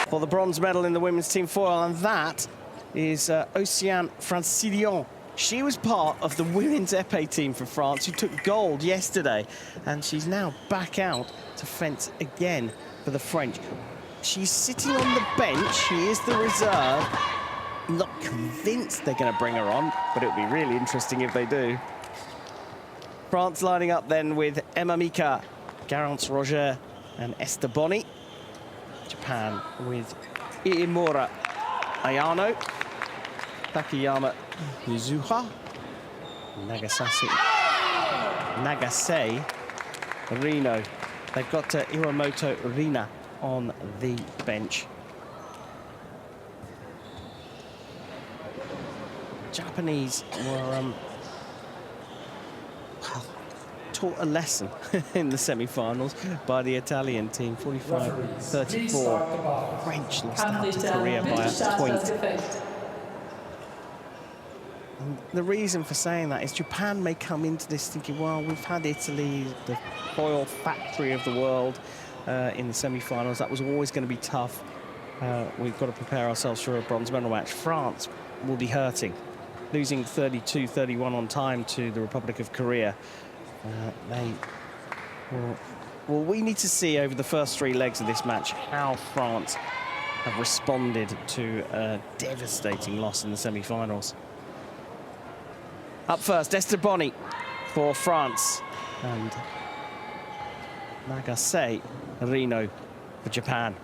for the bronze medal in the women's team foil, and that is Océane Francillonne. She was part of the women's épée team for France, who took gold yesterday, and she's now back out to fence again for the French. She's sitting on the bench. She is the reserve. I'm not convinced they're going to bring her on, but it would be really interesting if they do. France lining up then with Emma, MIKA, Garance, Roger, and Esther BONNY. Japan with IIMURA Ayano, TAKEYAMA Yuzuha, NAGASE Rino. They've got IWAMOTO Reina on the bench. Japanese were taught a lesson in the semi-finals by the Italian team, 45-34. French lost out to Korea by a point. And the reason for saying that is Japan may come into this thinking, well, we've had Italy, the foil factory of the world, in the semi-finals. That was always going to be tough. We've got to prepare ourselves for a bronze medal match. France will be hurting, losing 32-31 on time to the Republic of Korea. Well, we need to see over the first three legs of this match how France have responded to a devastating loss in the semi-finals. Up first, Esther BONNY for France, and NAGASE Rino for Japan.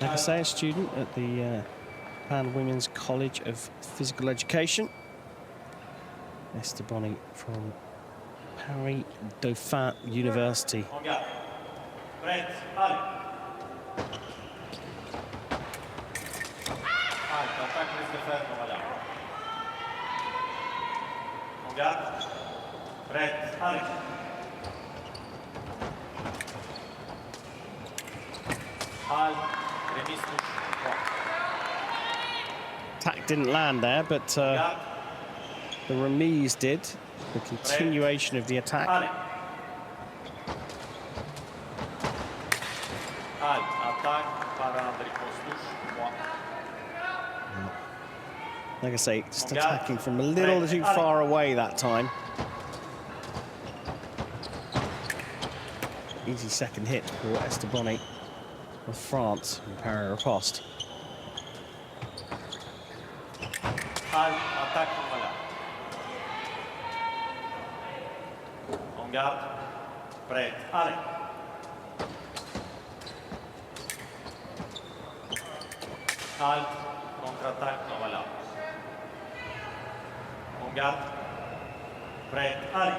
NAGASE, a student at the Japan Women's College of Physical Education. Esther BONNY from Paris Dauphine University. Attack didn't land there, but the remise did. The continuation of the attack. Like I say, just attacking from a little too far away that time. Easy second hit for Esther BONNY of France and Paris-Riposte. On garde, prêt, allez. Halte, contre-attaque, non, voilà. On garde, prêt, allez.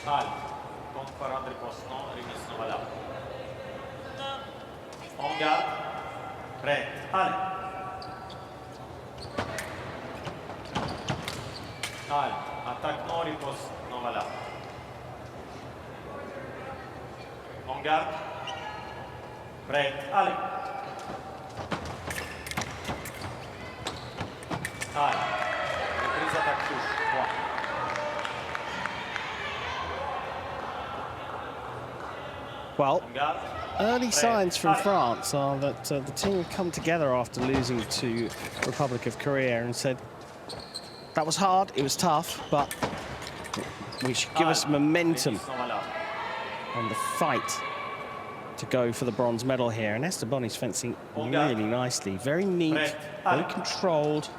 Halte, contre par un riposte, non, remise, non, voilà. On garde, prêt, allez. Halte, attaque, non, riposte, non, voilà. On garde, prêt, allez. Allez, reprise attaque touche, 3. Well, early signs from France are that the team have come together after losing to Republic of Korea and said, that was hard, it was tough, but we should give us momentum on the fight to go for the bronze medal here. And Esther BONNY's fencing really nicely, very neat, very controlled.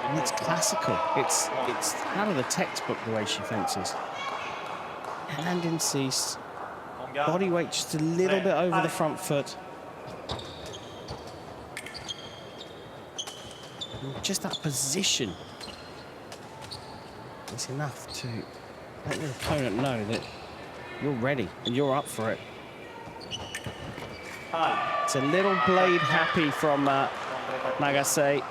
And it's classical. It's out of the textbook the way she fences. Hand in cease, body weight just a little bit over the front foot. And just that position is enough to let your opponent know that you're ready and you're up for it. It's a little blade happy from NAGASE.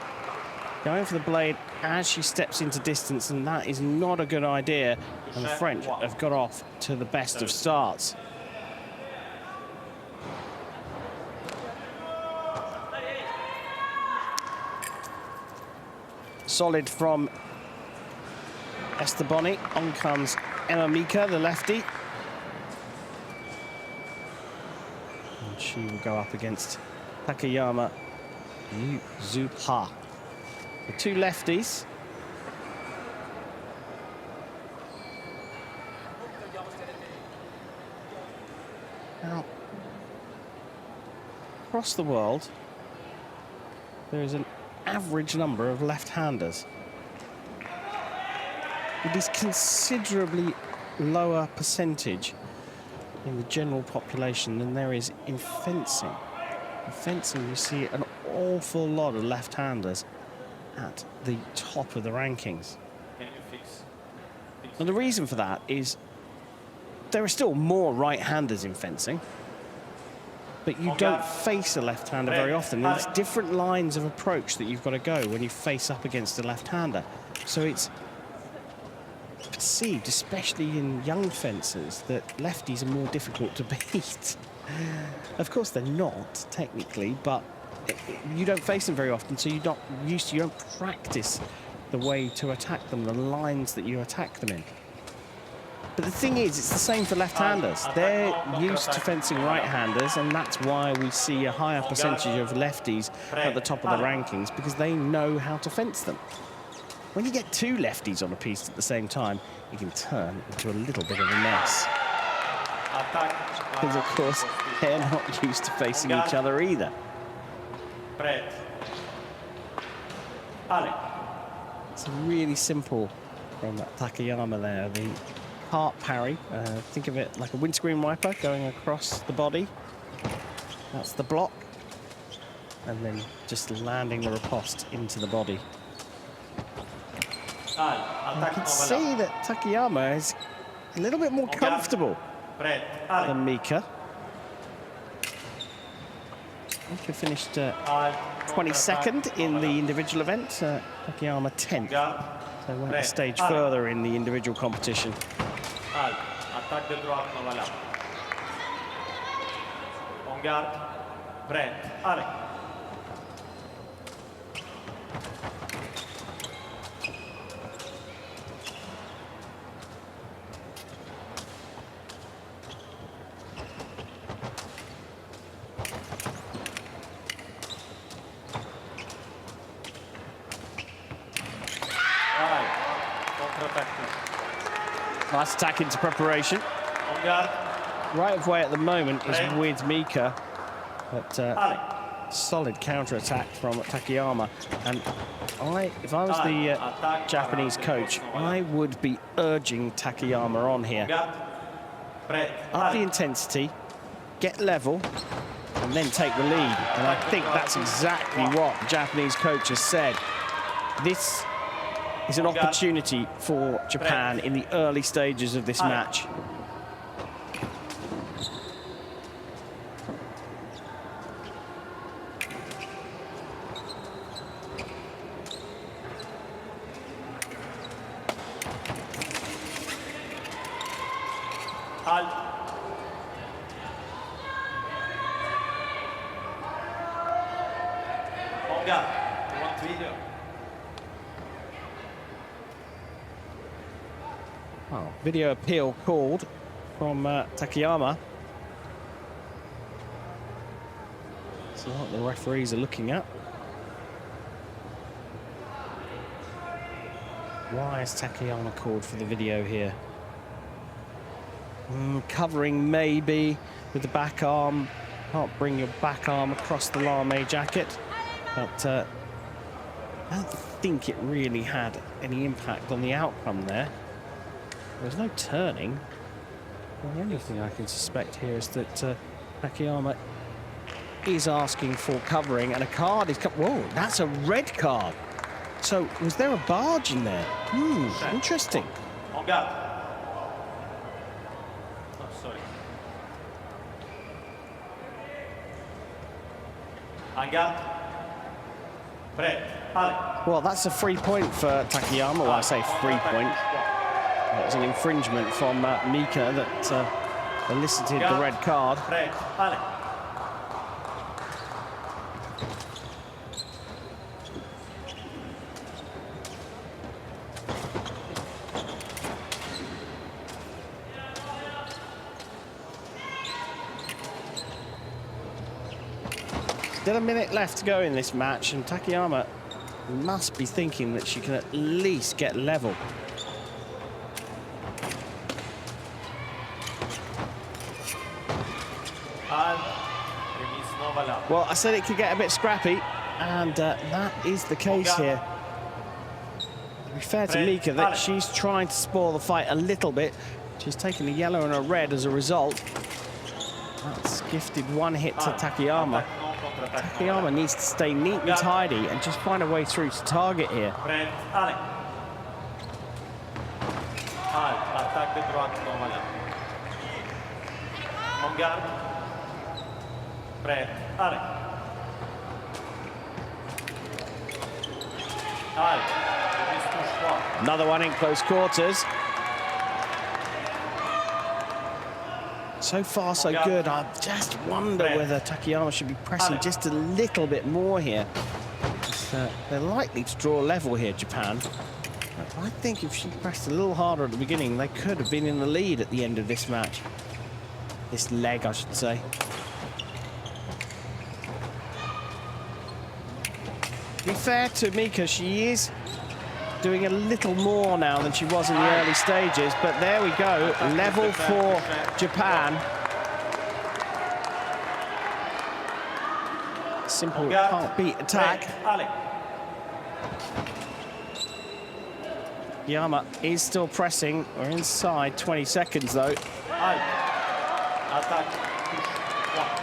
going for the blade as she steps into distance, and that is not a good idea. And the French have got off to the best of starts. Solid from Esther BONNY. On comes Emma MIKA, the lefty. And she will go up against TAKEYAMA Yuzuha. The two lefties. Now, across the world, there is an average number of left-handers. It is considerably lower percentage in the general population than there is in fencing. In fencing, you see an awful lot of left-handers at the top of the rankings. And the reason for that is there are still more right-handers in fencing, but you don't face a left-hander very often. And there's different lines of approach that you've got to go when you face up against a left-hander. So it's perceived, especially in young fencers, that lefties are more difficult to beat. Of course, they're not, technically, but you don't face them very often, so you're not used to, you don't practice the way to attack them, the lines that you attack them in. But the thing is, it's the same for left-handers. They're used to fencing right-handers, and that's why we see a higher percentage of lefties at the top of the rankings, because they know how to fence them. When you get two lefties on a piece at the same time, you can turn into a little bit of a mess. Because, of course, they're not used to facing each other either. It's really simple from TAKEYAMA there. The heart parry, think of it like a windscreen wiper going across the body. That's the block. And then just landing the riposte into the body. I can see that TAKEYAMA is a little bit more comfortable than MIKA. MIKA finished 22nd in the individual event, TAKEYAMA 10th. So went a stage further in the individual competition. Attaque de droite, voilà. On garde, prêt, allez. Nice attack into preparation. Right of way at the moment is with MIKA, but solid counter-attack from TAKEYAMA. And if I was the Japanese coach, I would be urging TAKEYAMA on here. Up the intensity, get level, and then take the lead. And I think that's exactly what the Japanese coach has said. This is an opportunity for Japan in the early stages of this match. Oh, video appeal called from TAKEYAMA. So what the referees are looking at. Why is TAKEYAMA called for the video here? Covering maybe with the back arm. Can't bring your back arm across the lame jacket. But I don't think it really had any impact on the outcome there. There's no turning. Well, the only thing I can suspect here is that TAKEYAMA is asking for covering, and a card is... Whoa, that's a red card. So, was there a barge in there? Interesting. On garde. Oh, sorry. En garde. Prêt. Well, that's a free point for Takeyama. Well, I say free point. It was an infringement from Mika that elicited the red card. Still a minute left to go in this match, and Takeyama must be thinking that she can at least get level. Well, I said it could get a bit scrappy, and that is the case here. To be fair to Mika, that she's trying to spoil the fight a little bit. She's taking a yellow and a red as a result. That's gifted one hit to Takeyama. Takeyama needs to stay neat and tidy and just find a way through to target here. Another one in close quarters. So far, so good. I just wonder whether Takeyama should be pressing just a little bit more here. They're likely to draw level here, Japan. But I think if she pressed a little harder at the beginning, they could have been in the lead at the end of this match. This leg, I should say. To be fair to Mika, she is doing a little more now than she was in the early stages, but there we go, level for Japan. Simple can't beat attack. Yama is still pressing. We're inside 20 seconds though.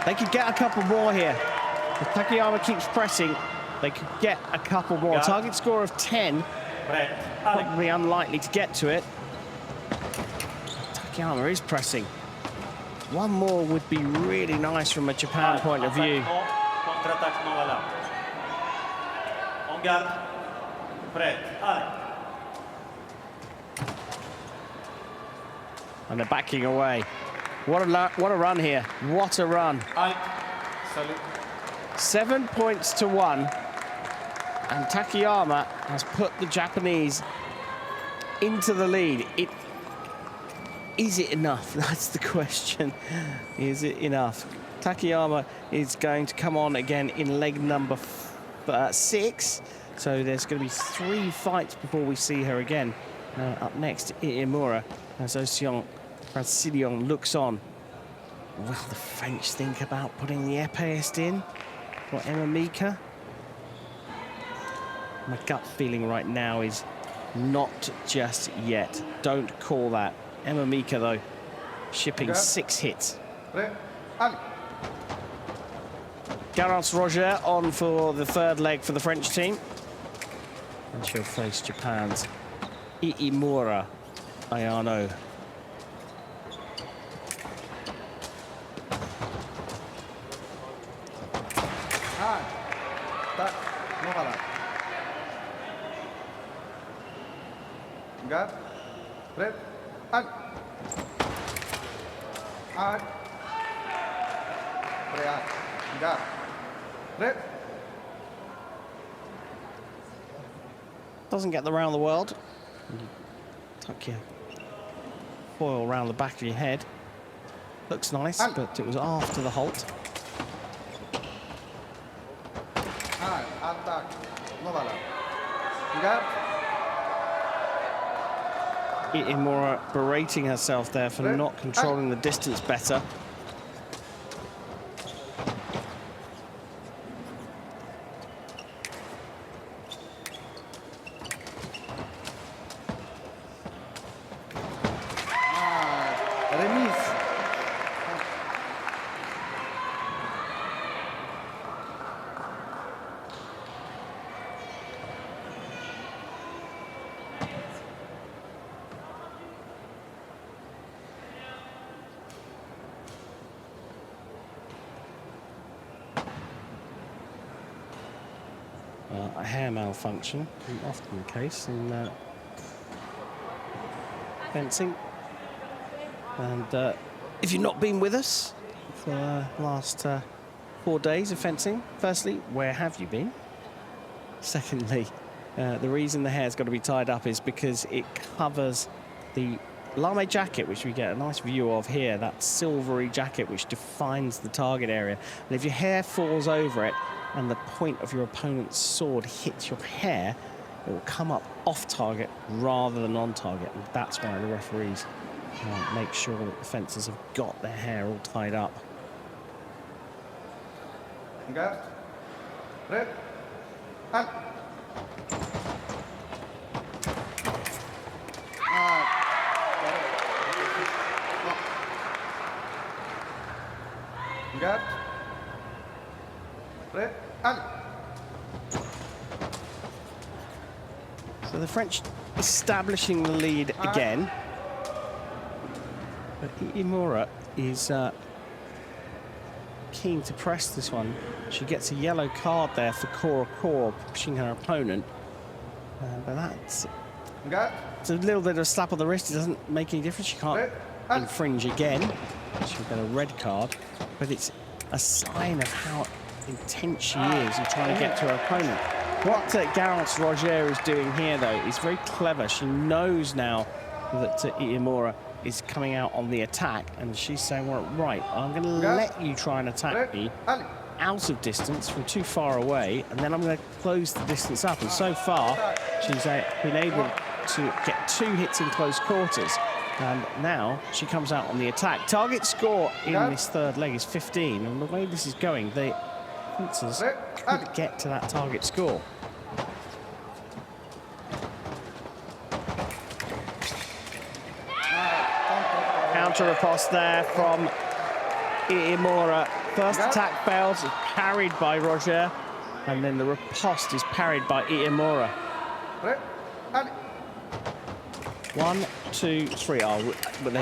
They could get a couple more here. If Takeyama keeps pressing, they could get a couple more. Target score of 10. Probably unlikely to get to it. Takeyama is pressing. One more would be really nice from a Japan point of view. And they're backing away. What a run here. What a run. 7 points to 1. And Takeyama has put the Japanese into the lead. Is it enough? That's the question. Is it enough? Takeyama is going to come on again in leg number 6. So there's going to be 3 fights before we see her again. Up next, IIMURA, as Francillonne looks on. Will the French think about putting the épéiste in for Emma Mika? My gut feeling right now is not just yet. Don't call that. Emma Mika, though, shipping 6 hits. Garance Roger on for the 3rd leg for the French team. And she'll face Japan's IIMURA Ayano. Doesn't get the round the world. Tuck your foil around the back of your head. Looks nice, but it was after the halt. IIMURA berating herself there for not controlling the distance better. a hair malfunction, often the case in fencing. And if you've not been with us for the last 4 days of fencing, firstly, where have you been? Secondly, the reason the hair's got to be tied up is because it covers the lame jacket, which we get a nice view of here, that silvery jacket which defines the target area. And if your hair falls over it and the point of your opponent's sword hits your hair, it will come up off target rather than on target. And that's why the referees make sure that the fencers have got their hair all tied up. Red. And. Red. And. So the French establishing the lead again. But IIMURA is keen to press this one. She gets a yellow card there for core, pushing her opponent. But that's it's a little bit of a slap on the wrist. It doesn't make any difference. She can't infringe again. She'll get a red card. But it's a sign of how intense she is in trying to get to her opponent. What Garance Roger is doing here, though, is very clever. She knows now that IIMURA is coming out on the attack, and she's saying, well, right, I'm going to let you try and attack me out of distance from too far away, and then I'm going to close the distance up. And so far, she's been able to get 2 hits in close quarters. And now she comes out on the attack. Target score in this third leg is 15, and the way this is going, the fencers could get to that target score. Counter riposte there from IIMURA. First attack fails, is parried by Roger, and then the riposte is parried by IIMURA. 1, 2, 3. Oh, but the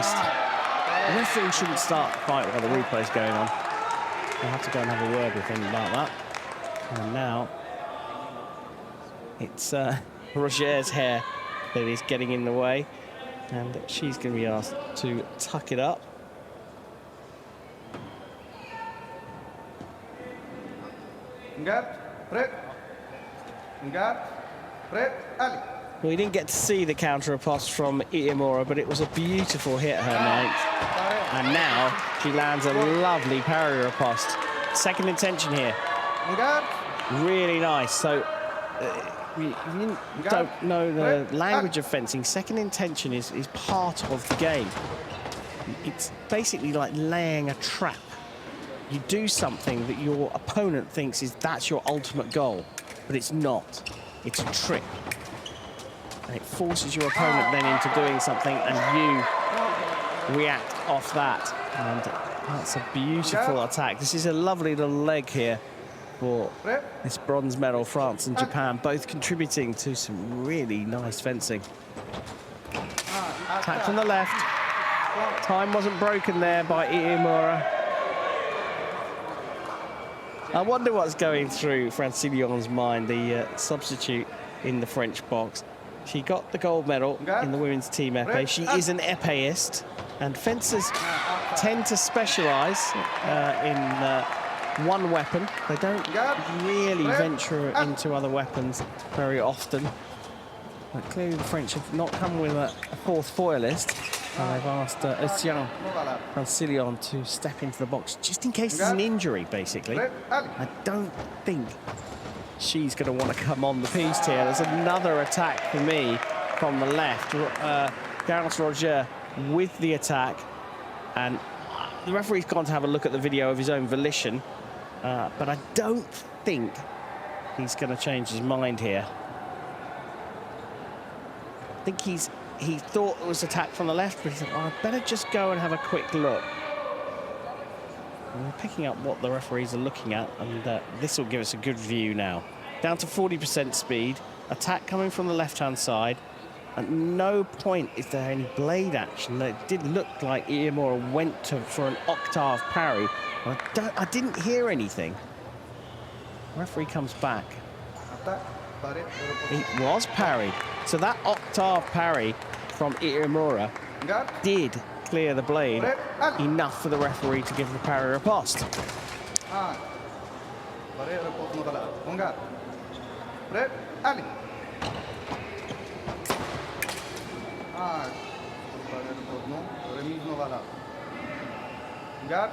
referee shouldn't start the fight while the replay's going on. I'll have to go and have a word with him about that. And now it's Roger's hair that is getting in the way, and she's going to be asked to tuck it up. Well, we didn't get to see the counter riposte from IIMURA, but it was a beautiful hit, her ninth. And now she lands a lovely parry riposte. Second intention here. Really nice. So, if you don't know the language of fencing, second intention is part of the game. It's basically like laying a trap. You do something that your opponent thinks that's your ultimate goal, but it's not. It's a trick. And it forces your opponent then into doing something, and you react off that. And that's a beautiful attack. This is a lovely little leg here for this bronze medal. France and Japan both contributing to some really nice fencing. Attack from the left. Time wasn't broken there by IIMURA. I wonder what's going through Francillonne's mind, the substitute in the French box. She got the gold medal in the women's team épée. She is an épéiste, and fencers tend to specialise in one weapon. They don't really venture into other weapons very often. But clearly the French have not come with a fourth foilist. They've asked Océane Francillonne to step into the box just in case there's an injury, basically. I don't think she's going to want to come on the piece here. There's another attack for me from the left. Garance Roger with the attack, and the referee's gone to have a look at the video of his own volition, but I don't think he's going to change his mind here. I think he thought it was attacked from the left, but he said, well, I'd better just go and have a quick look. And we're picking up what the referees are looking at, and this will give us a good view now. Down to 40% speed, attack coming from the left-hand side. At no point is there any blade action. It did look like IIMURA went for an octave parry. I didn't hear anything. The referee comes back. attack, pare, It was parried. So that octave parry from IIMURA guard, did clear the blade enough for the referee to give the parry riposte. pare, repose no bala, on guard, prêt, allez. Pare, repose non, remise no bala. Guard.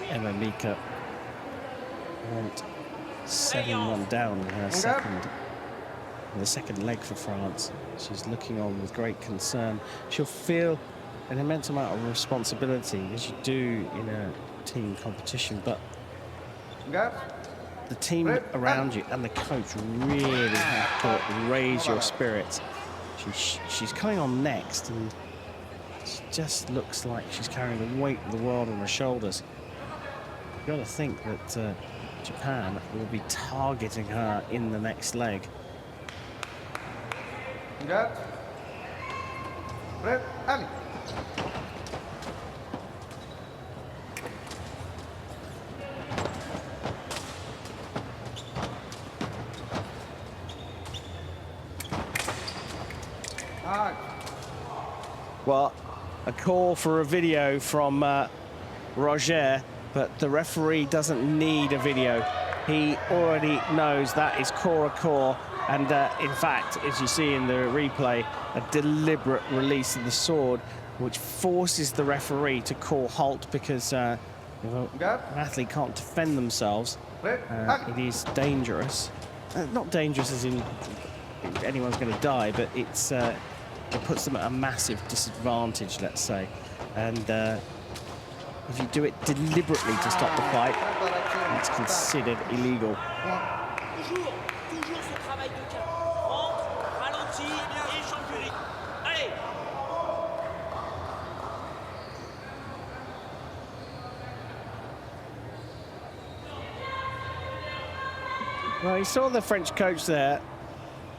Emma MIKA went 7-1 down in her the second leg for France. She's looking on with great concern. She'll feel an immense amount of responsibility, as you do in a team competition, but the team around you and the coach really have to raise your spirits. She's coming on next, and she just looks like she's carrying the weight of the world on her shoulders. You've got to think that Japan will be targeting her in the next leg. Guard. Prêt, allez. Well, a call for a video from Roger, but the referee doesn't need a video. He already knows that is core, and in fact, as you see in the replay, a deliberate release of the sword, which forces the referee to call halt, because if an athlete can't defend themselves, it is dangerous. Not dangerous as in anyone's going to die, but it's it puts them at a massive disadvantage, let's say. And if you do it deliberately to stop the fight, it's considered illegal. Well, you saw the French coach there.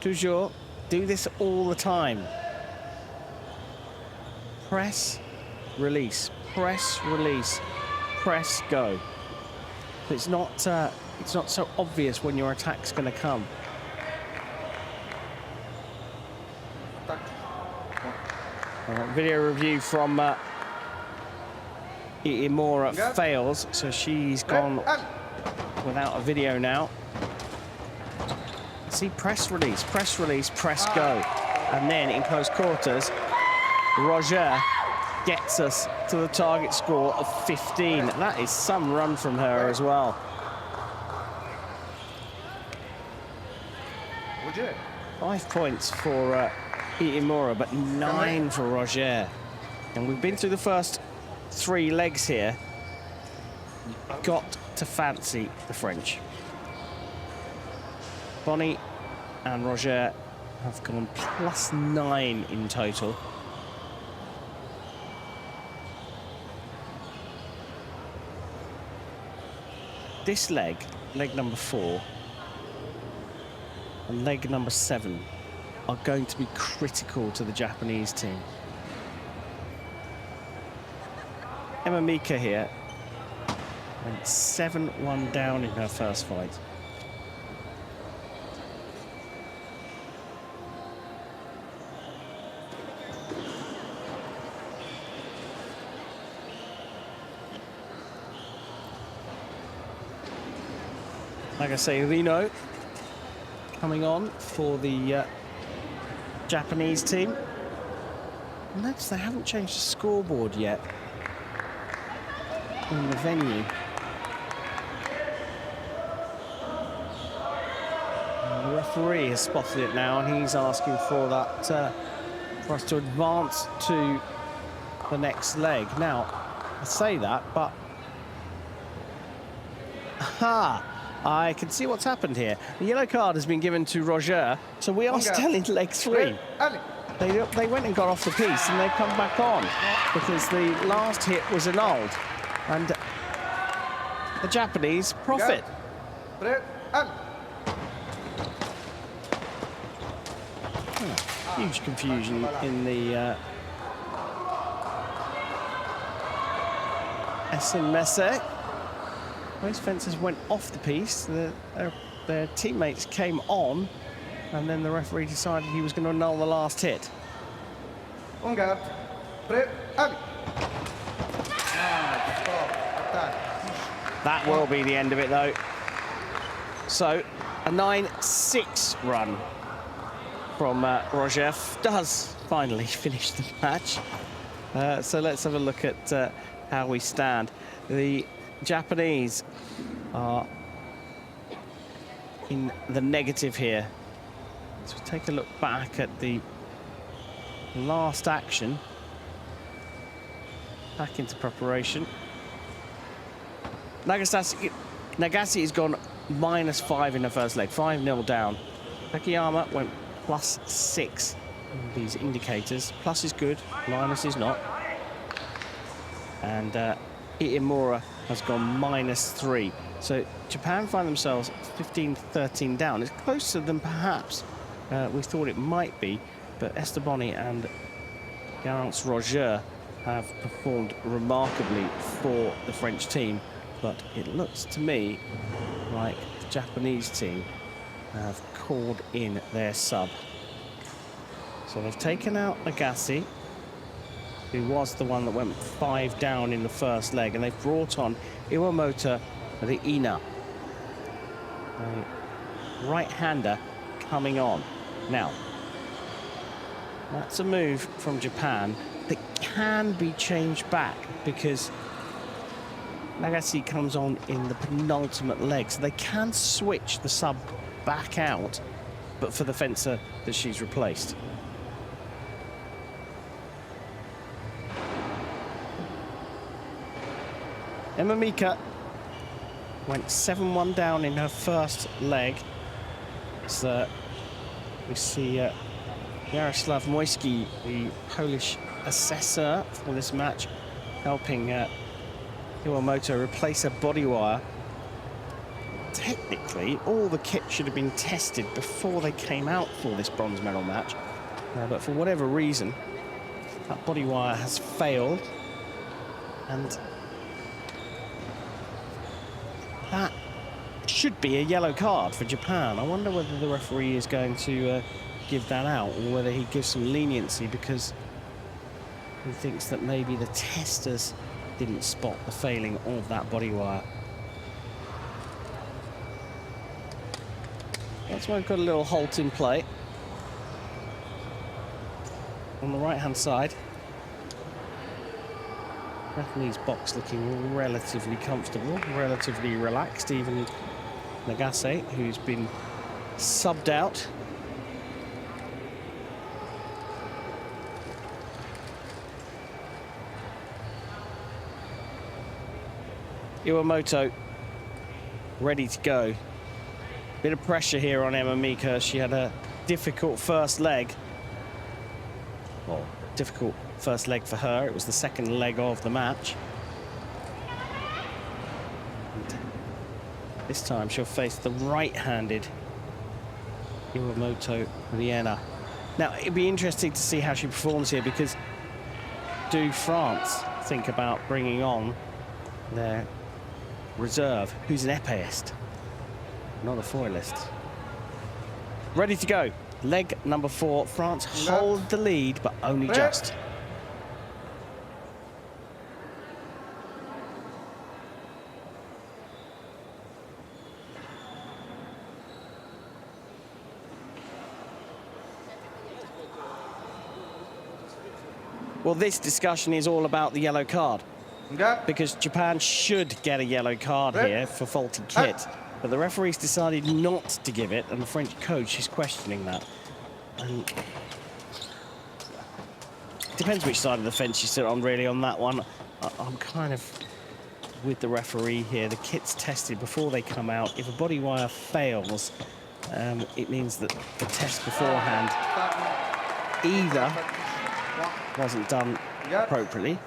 Toujours, do this all the time. Press, release, press, release, press, go. It's not so obvious when your attack's going to come. Video review from IIMURA fails, so she's gone without a video now. See, press, release, press, go. And then in close quarters, Roger gets us to the target score of 15. That is some run from her as well. 5 points for IIMURA, but 9 for Roger. And we've been through the first 3 legs here. You've got to fancy the French. Bonny and Roger have gone +9 in total. This leg, leg number 4, and leg number 7 are going to be critical to the Japanese team. Emma MIKA here went 7-1 down in her first fight. NAGASE Rino coming on for the Japanese team. Notice they haven't changed the scoreboard yet in the venue. And the referee has spotted it now, and he's asking for that for us to advance to the next leg. Now, I say that, but aha! I can see what's happened here. The yellow card has been given to Roger, so we are still in leg 3. Allez. They went and got off the piece and they've come back on because the last hit was annulled. And the Japanese profit. Prêt, allez. Huge confusion in the Messe. Most fencers went off the piece. Their teammates came on, and then the referee decided he was going to annul the last hit. On garde. Prêt, allez. Stop. Attack. That will be the end of it, though. So, a 9-6 run from Roger does finally finish the match. So let's have a look at how we stand. The Japanese are in the negative here. So take a look back at the last action. Back into preparation. Nagase has gone -5 in the first leg, 5-0 down. Takeyama went +6 on these indicators. Plus is good, minus is not. And IIMURA has gone -3. So Japan find themselves 15-13 down. It's closer than perhaps we thought it might be, but Esther Bonny and Garance Roger have performed remarkably for the French team, but it looks to me like the Japanese team have called in their sub. So they've taken out Nagase, who was the one that went 5 down in the first leg, and they've brought on IWAMOTO Reina, a right-hander coming on. Now, that's a move from Japan that can be changed back because Nagase comes on in the penultimate leg, so they can switch the sub back out, but for the fencer that she's replaced. Emma MIKA went 7-1 down in her first leg. So we see Jaroslav Mojski, the Polish assessor for this match, helping IWAMOTO replace a body wire. Technically, all the kit should have been tested before they came out for this bronze medal match. But for whatever reason, that body wire has failed. And that should be a yellow card for Japan. I wonder whether the referee is going to give that out, or whether he gives some leniency because he thinks that maybe the testers didn't spot the failing of that body wire. That's why we've got a little halt in play on the right-hand side. Japanese box looking relatively comfortable, relatively relaxed. Even Nagase, who's been subbed out. IWAMOTO ready to go. Bit of pressure here on Emma MIKA. She had a difficult first leg. Well, difficult first leg for her. It was the second leg of the match. And this time she'll face the right-handed IWAMOTO Reina. Now, it'd be interesting to see how she performs here, because do France think about bringing on their reserve, who's an epéiste, not a foilist? Ready to go. Leg number 4. France hold the lead, but only just. Well, this discussion is all about the yellow card, because Japan should get a yellow card here for faulty kit. But the referee's decided not to give it, and the French coach is questioning that. And depends which side of the fence you sit on, really, on that one. I'm kind of with the referee here. The kit's tested before they come out. If a body wire fails, it means that the test beforehand either wasn't done appropriately.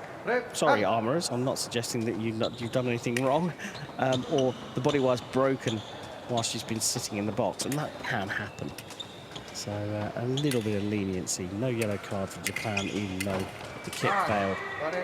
Sorry, armourers, I'm not suggesting that you've done anything wrong, or the body wire's broken while she's been sitting in the box, and that can happen. So a little bit of leniency. No yellow card for Japan, even though the kit failed. Ali.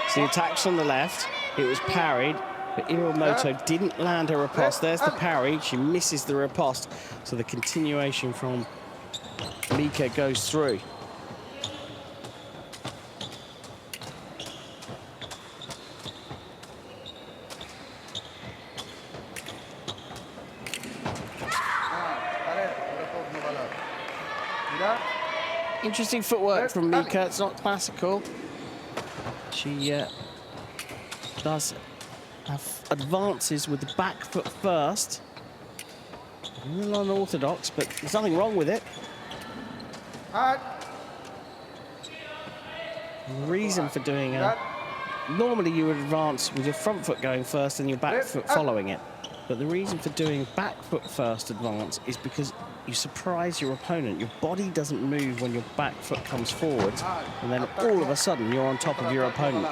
So the attack's on the left. It was parried, but Iwamoto didn't land her riposte. There's the parry. She misses the riposte. So the continuation from Mika goes through. Interesting footwork from Mika. It's not classical. She does have advances with the back foot first. A little unorthodox, but there's nothing wrong with it. The reason for doing normally you would advance with your front foot going first and your back foot following it. But the reason for doing back foot first advance is because you surprise your opponent. Your body doesn't move when your back foot comes forward, and then all of a sudden you're on top of your opponent.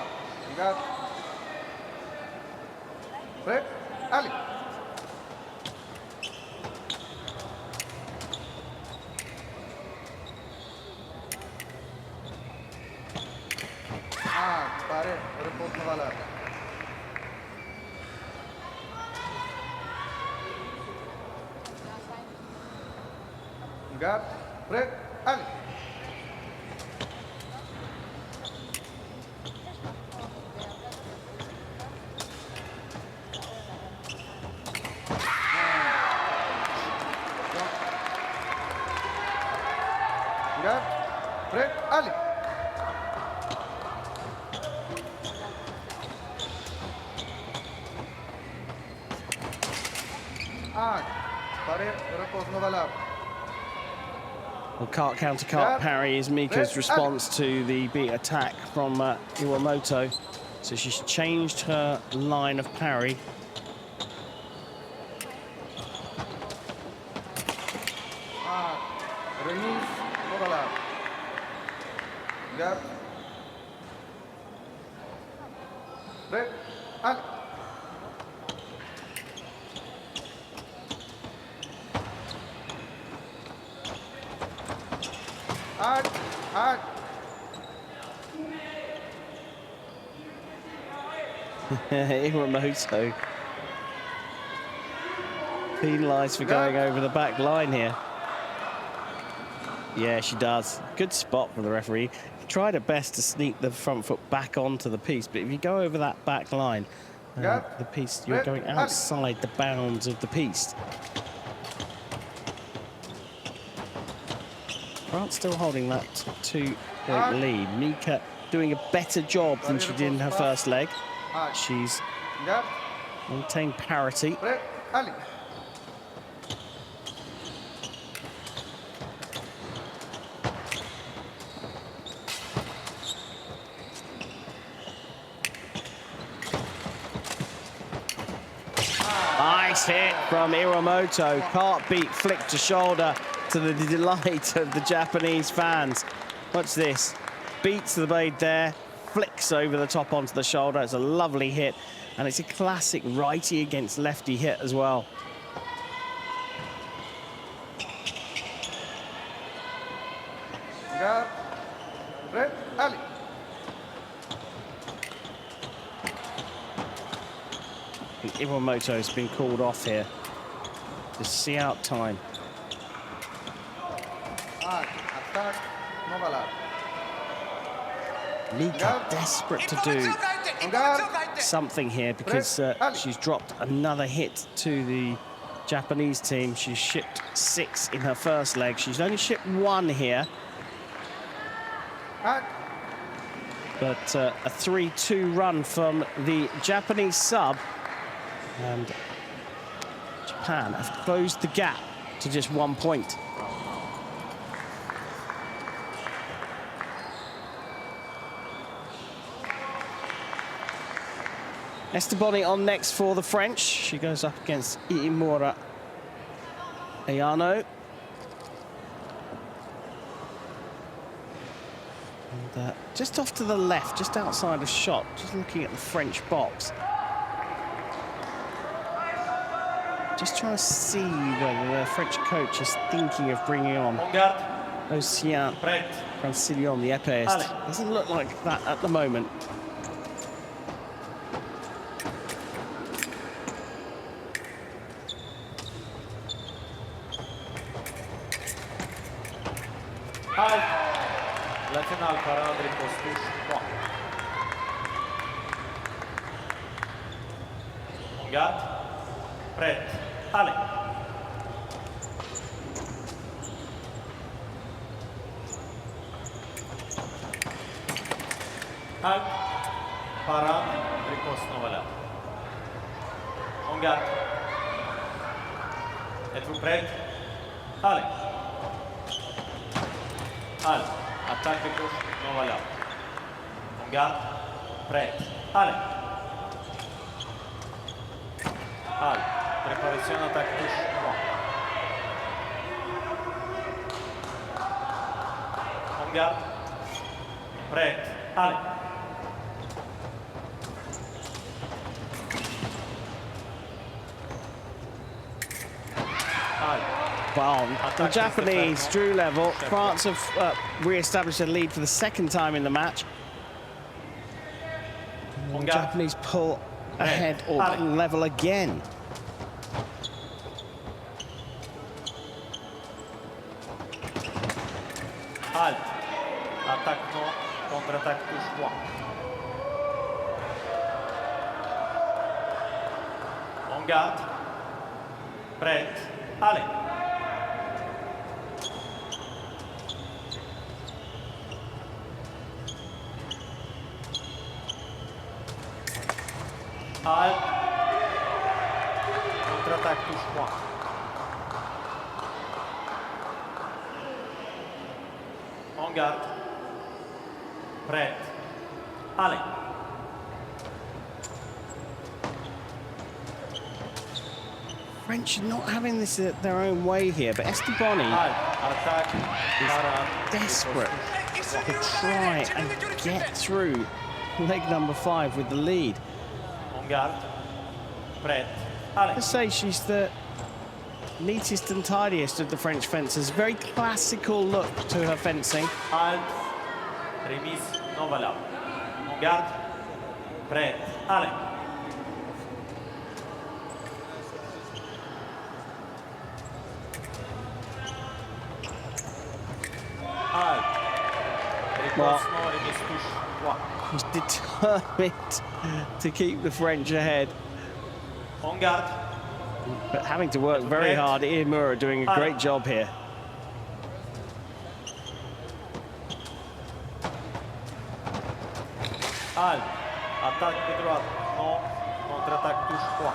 Ali. Guard, break, Ali. Guard, break, Ali. Pare, repose novala. Well, cart counter cart parry is Mika's response to the beat attack from Iwamoto. So she's changed her line of parry. Release, overlap. Guard. Break, Ali. Iwamoto penalised for going over the back line here. Yeah, she does. Good spot from the referee. She tried her best to sneak the front foot back onto the piece, but if you go over that back line, the piece, you're going outside the bounds of the piece. France still holding that 2-point lead. Mika doing a better job than she did in her first leg. She's maintained parity. Nice hit from Iwamoto. Cart beat, flick to shoulder to the delight of the Japanese fans. Watch this. Beats the blade there, flicks over the top onto the shoulder. It's a lovely hit, and it's a classic righty against lefty hit as well. Ali. I think Iwamoto has been called off here. Just see out time. Attack, novala. Mika desperate to do something here because she's dropped another hit to the Japanese team. She's shipped 6 in her first leg. She's only shipped 1 here. But a 3-2 run from the Japanese sub. And Japan have closed the gap to just 1 point. Esther Bonny on next for the French. She goes up against IIMURA Ayano. And just off to the left, just outside of shot, just looking at the French box. Just trying to see whether the French coach is thinking of bringing on Océane Francillonne, the épéiste. Doesn't look like that at the moment. Latéral parade, riposte touche 3. On garde. Prête. Allez. Halt. Parade, riposte non valable. On garde. Êtes-vous prête? Allez. Halt. Attaque de gauche, non valable. On garde, prêt, allez. Allez, préparation, attaque touche, non. On garde, prêt, allez. Well, the Japanese drew level. France have re-established a lead for the second time in the match. The Japanese pull ahead or level again. Halt. Attaque non, contre-attaque touche 3. On garde. Prête. Allez. Halt. Contre-attaque touche 3. On garde. Prête. Allez. French are not having this their own way here, but Esther Bonny is desperate to try and get through leg number 5 with the lead. Let's say she's the neatest and tidiest of the French fencers. Very classical look to her fencing. Halt. Remise non valable. On garde. Prêt. Allez. Halt. Riposte, remise touche 3. He's determined to keep the French ahead. On garde. But having to work very hard, IIMURA doing a great job here. Halt. Attaque de droite. Non. Contre-attaque touche 3.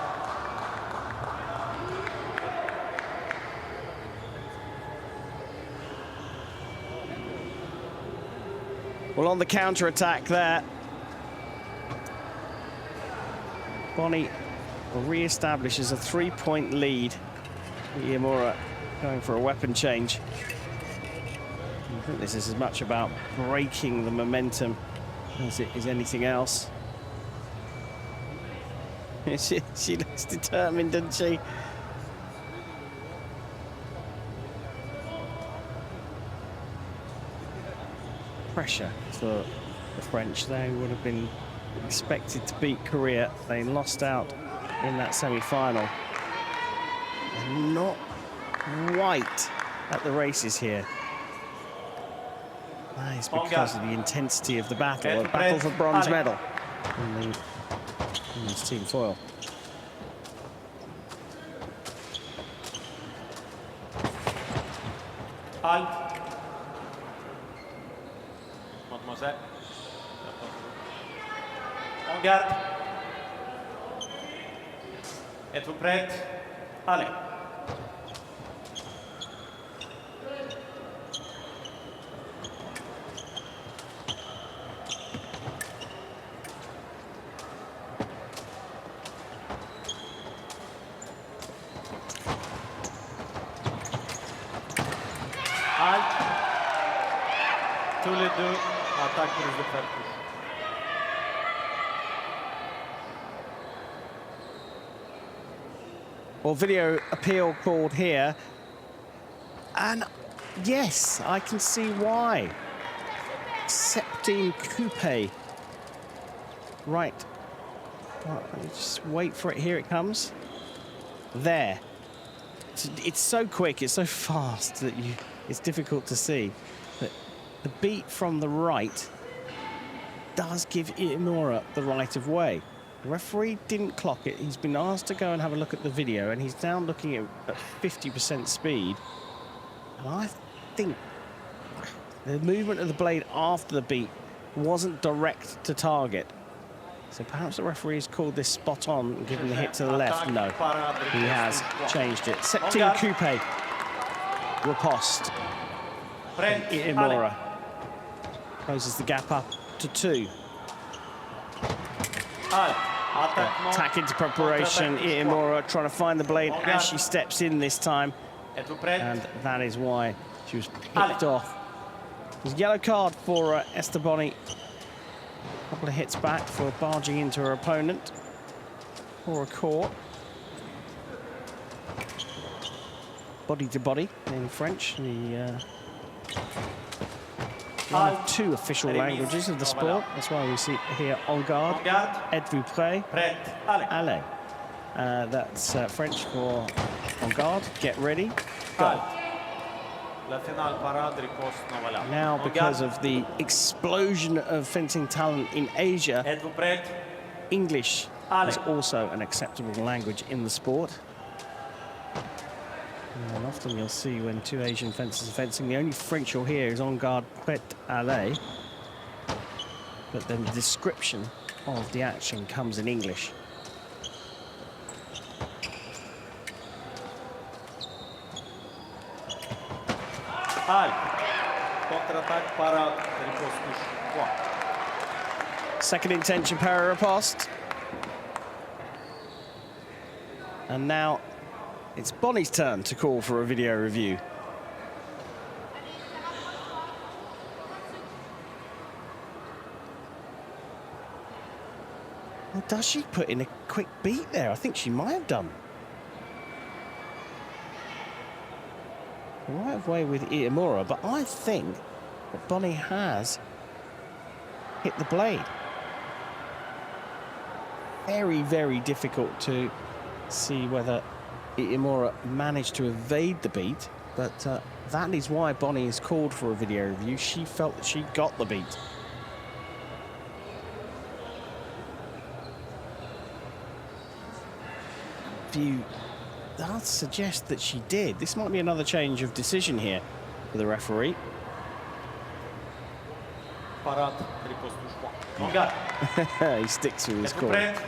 Well, on the counter-attack there, Bonny re-establishes a 3-point lead. IIMURA going for a weapon change. I think this is as much about breaking the momentum as it is anything else. She looks determined, doesn't she? Pressure for the French. They would have been expected to beat Korea. They lost out in that semi-final. They're not quite at the races here. That is because of the intensity of the battle, a battle for bronze medal in the women's team foil. Mademoiselle. En garde. Êtes-vous prête? Allez. Tous les deux, attaque prise de fer touche. Well, video appeal called here. And yes, I can see why. Septime coupe. Right. Well, just wait for it. Here it comes. There. It's so quick, it's so fast that it's difficult to see. But the beat from the right does give IIMURA the right of way. The referee didn't clock it. He's been asked to go and have a look at the video, and he's now looking at 50% speed. And I think the movement of the blade after the beat wasn't direct to target. So perhaps the referee's called this spot on and given the hit to the left. No, he has changed it. Septime coupe. Riposte. IIMURA closes the gap up to 2. Attack into preparation. IIMURA trying to find the blade as she steps in this time. And that is why she was picked off. It was a yellow card for Esther BONNY. A couple of hits back for barging into her opponent. Or a court. Body to body in French. The one of 2 official languages of the sport. That's why we see here en garde. Êtes-vous prêt? Allez. That's French for en garde. Get ready. Go. Now, because of the explosion of fencing talent in Asia, English is also an acceptable language in the sport. And often you'll see when 2 Asian fencers are fencing, the only French you'll hear is en garde, prête, allez. But then the description of the action comes in English. Second intention para riposte. And now it's BONNY's turn to call for a video review. Well, does she put in a quick beat there? I think she might have done. Right of way with IIMURA, but I think that BONNY has hit the blade. Very, very difficult to see whether IIMURA managed to evade the beat, but that is why BONNY is called for a video review. She felt that she got the beat. View does suggest that she did. This might be another change of decision here for the referee. He sticks with his call. Barrier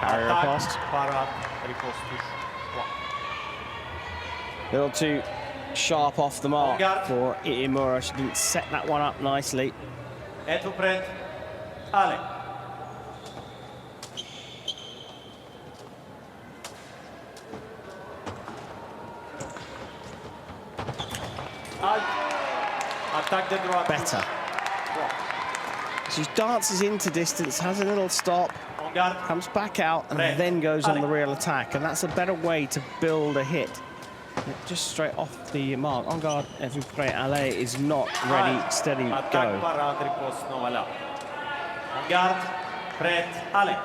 past. A little too sharp off the mark for IIMURA. She didn't set that one up nicely. Êtes-vous prête? Allez. Attaque de droite. Better. She dances into distance, has a little stop, comes back out, and then goes on the real attack. And that's a better way to build a hit. Just straight off the mark. En garde, êtes-vous prêt? Allez is not ready, steady, go. En garde, prête, allez.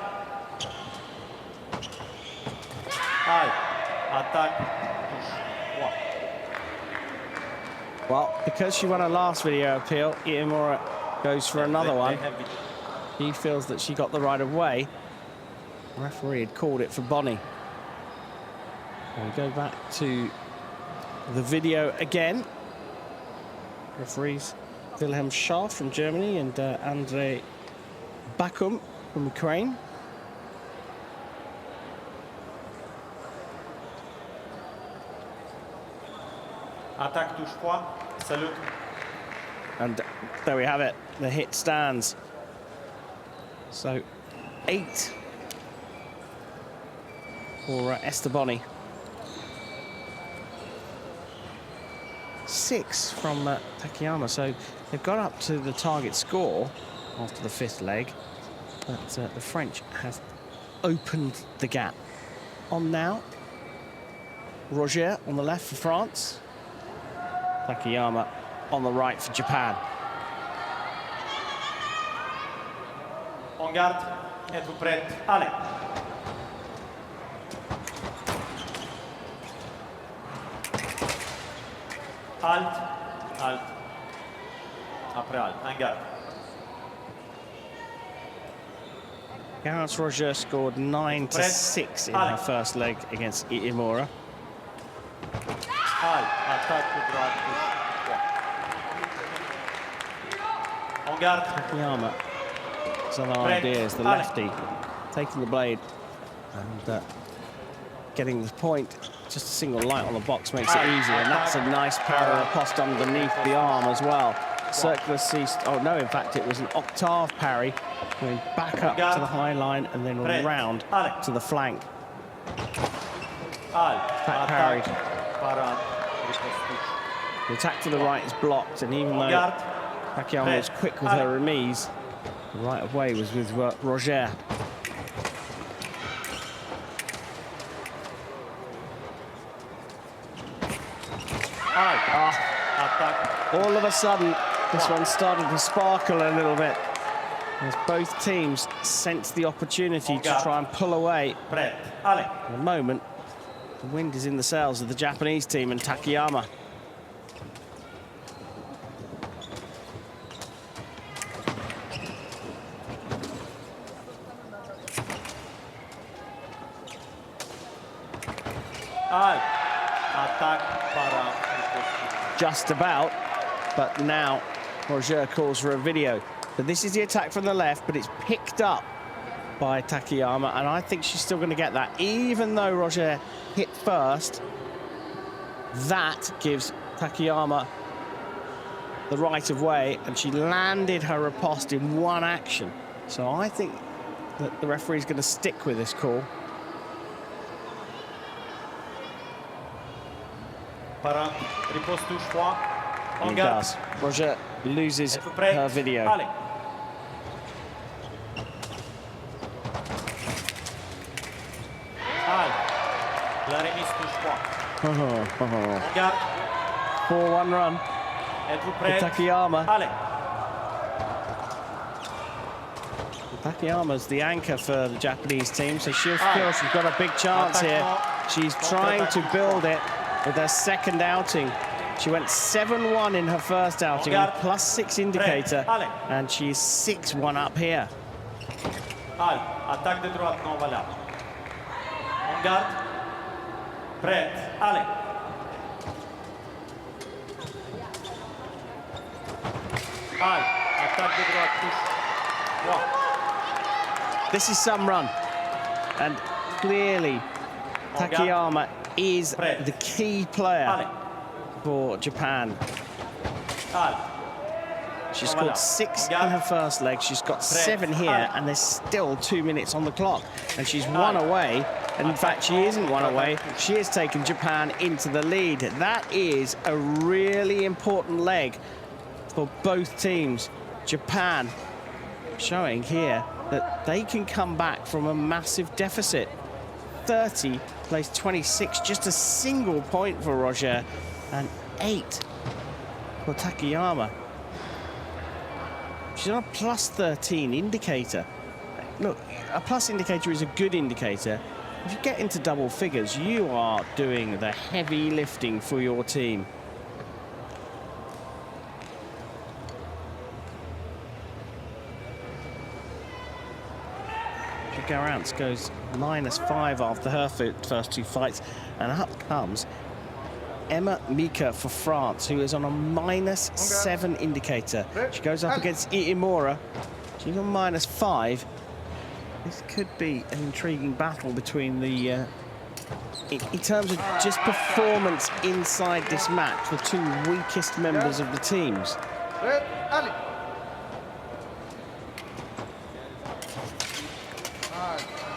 Attaque, touche, point. Well, because she won her last video appeal, IIMURA goes for another one. He feels that she got the right of way. The referee had called it for Bonnie. We go back to the video again. Referees Wilhelm Schaaf from Germany and Andrei Bakum from Ukraine. Attaque, touche, point. Salute. And there we have it. The hit stands. So 8 for Esther Bonny. 6 from Takeyama. So they've got up to the target score after the 5th leg. But the French have opened the gap. On now, Roger on the left for France. Takeyama on the right for Japan. En garde, êtes-vous prête? Allez. Halte, halte. Après halte, en garde. Garance Roger scored 9-6 in her first leg against IIMURA. Halte, attaque de droite, touche. En garde. Takeyama, some ideas, the lefty, taking the blade and getting the point. Just a single light on the box makes it easier, and that's a nice parry riposte underneath the arm as well. Circular ceased. Oh no, in fact it was an octave parry, going back up to the high line and then round to the flank. Back parried. The attack to the right is blocked, and even though Takeyama was quick with her remise, the right of way was with Roger. All of a sudden, this one started to sparkle a little bit as both teams sensed the opportunity to try and pull away. At the moment, the wind is in the sails of the Japanese team and Takeyama. Just about, but now Roger calls for a video. So this is the attack from the left, but it's picked up by Takeyama, and I think she's still going to get that. Even though Roger hit first, that gives Takeyama the right of way, and she landed her riposte in one action. So I think that the referee's going to stick with this call. He does. Roger loses her video. La remise touche point. 4-1 run for Takeyama. Takeyama's the anchor for the Japanese team, so she'll feel she's got a big chance here. She's trying to build it with her second outing. She went 7-1 in her first outing, and +6 indicator, and she's 6-1 up here. Attaque de droite non valable. En garde. Prête. Allez. Attaque de droite touche. Wow. This is some run, and clearly Takeyama is the key player for Japan. She scored 6 in her first leg. She's got 7 here, and there's still 2 minutes on the clock. And she's 1 away. And in fact, she isn't 1 away. She has taken Japan into the lead. That is a really important leg for both teams. Japan showing here that they can come back from a massive deficit. 30 plays 26, just a single point for Roger, and 8 for Takeyama. She's on a +13 indicator. Look, a plus indicator is a good indicator, if you get into double figures, you are doing the heavy lifting for your team. Garance goes -5 after her first two fights, and up comes Emma MIKA for France, who is on a -7 indicator. She goes up against IIMURA. She's on -5. This could be an intriguing battle between the, in terms of just performance inside this match, the two weakest members of the teams. Red, Ali.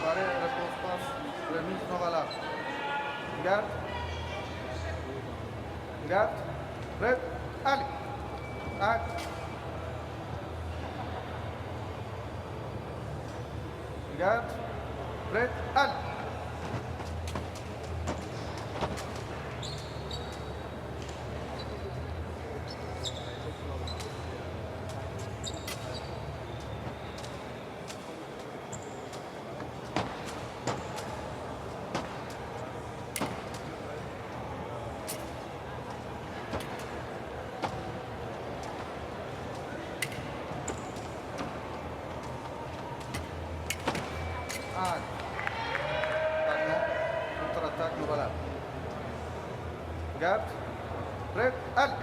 Pare, réponse passe, remise non valable. Garde. Garde. Red, Ali. Act. Garde. Red, Ali. Contre-attaque, nous voilà. Garde. Prêt, allez.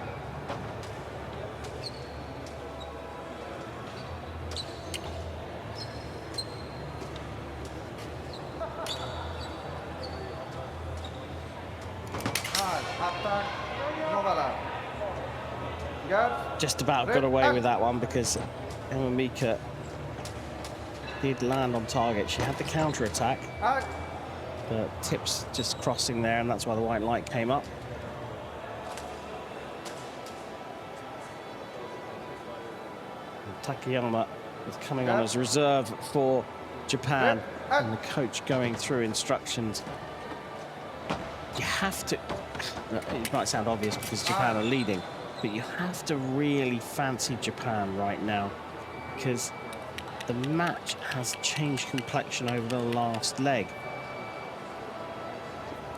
Attaque, non voilà. Garde. Just about got away with that one because Emma MIKA did land on target. She had the counter attack. The tips just crossing there, and that's why the white light came up. And Takeyama is coming on as reserve for Japan, and the coach going through instructions. You have to, it might sound obvious because Japan are leading, but you have to really fancy Japan right now because the match has changed complexion over the last leg.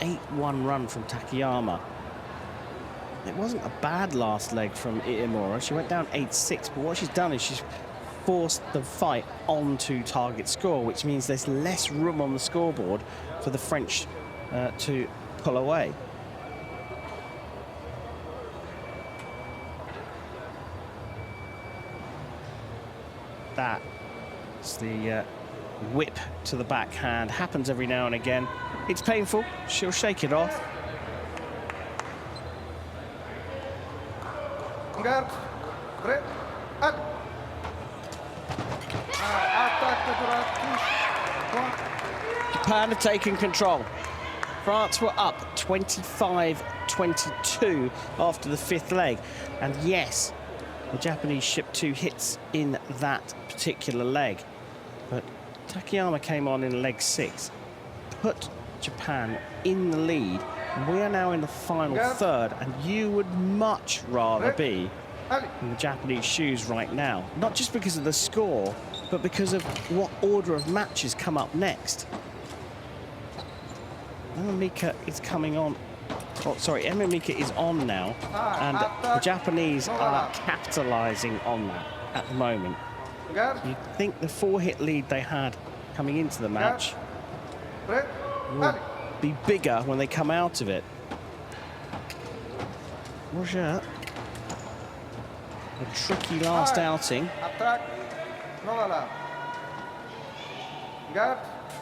8-1 run from Takeyama. It wasn't a bad last leg from IIMURA. She went down 8-6, but what she's done is she's forced the fight onto target score, which means there's less room on the scoreboard for the French to pull away. That's the whip to the backhand. Happens every now and again. It's painful. She'll shake it off. Garde. Prêt. Allez. Attaque latéral. Japan are taking control. France were up 25-22 after the fifth leg. And yes, the Japanese shipped 2 hits in that particular leg. But Takeyama came on in leg 6, put Japan in the lead. And we are now in the final third, and you would much rather be in the Japanese shoes right now. Not just because of the score, but because of what order of matches come up next. Emma MIKA is coming on. Oh, sorry, Emma MIKA is on now, and the Japanese are capitalizing on that at the moment. You'd think the 4-hit lead they had coming into the match will be bigger when they come out of it. Roger, a tricky last outing.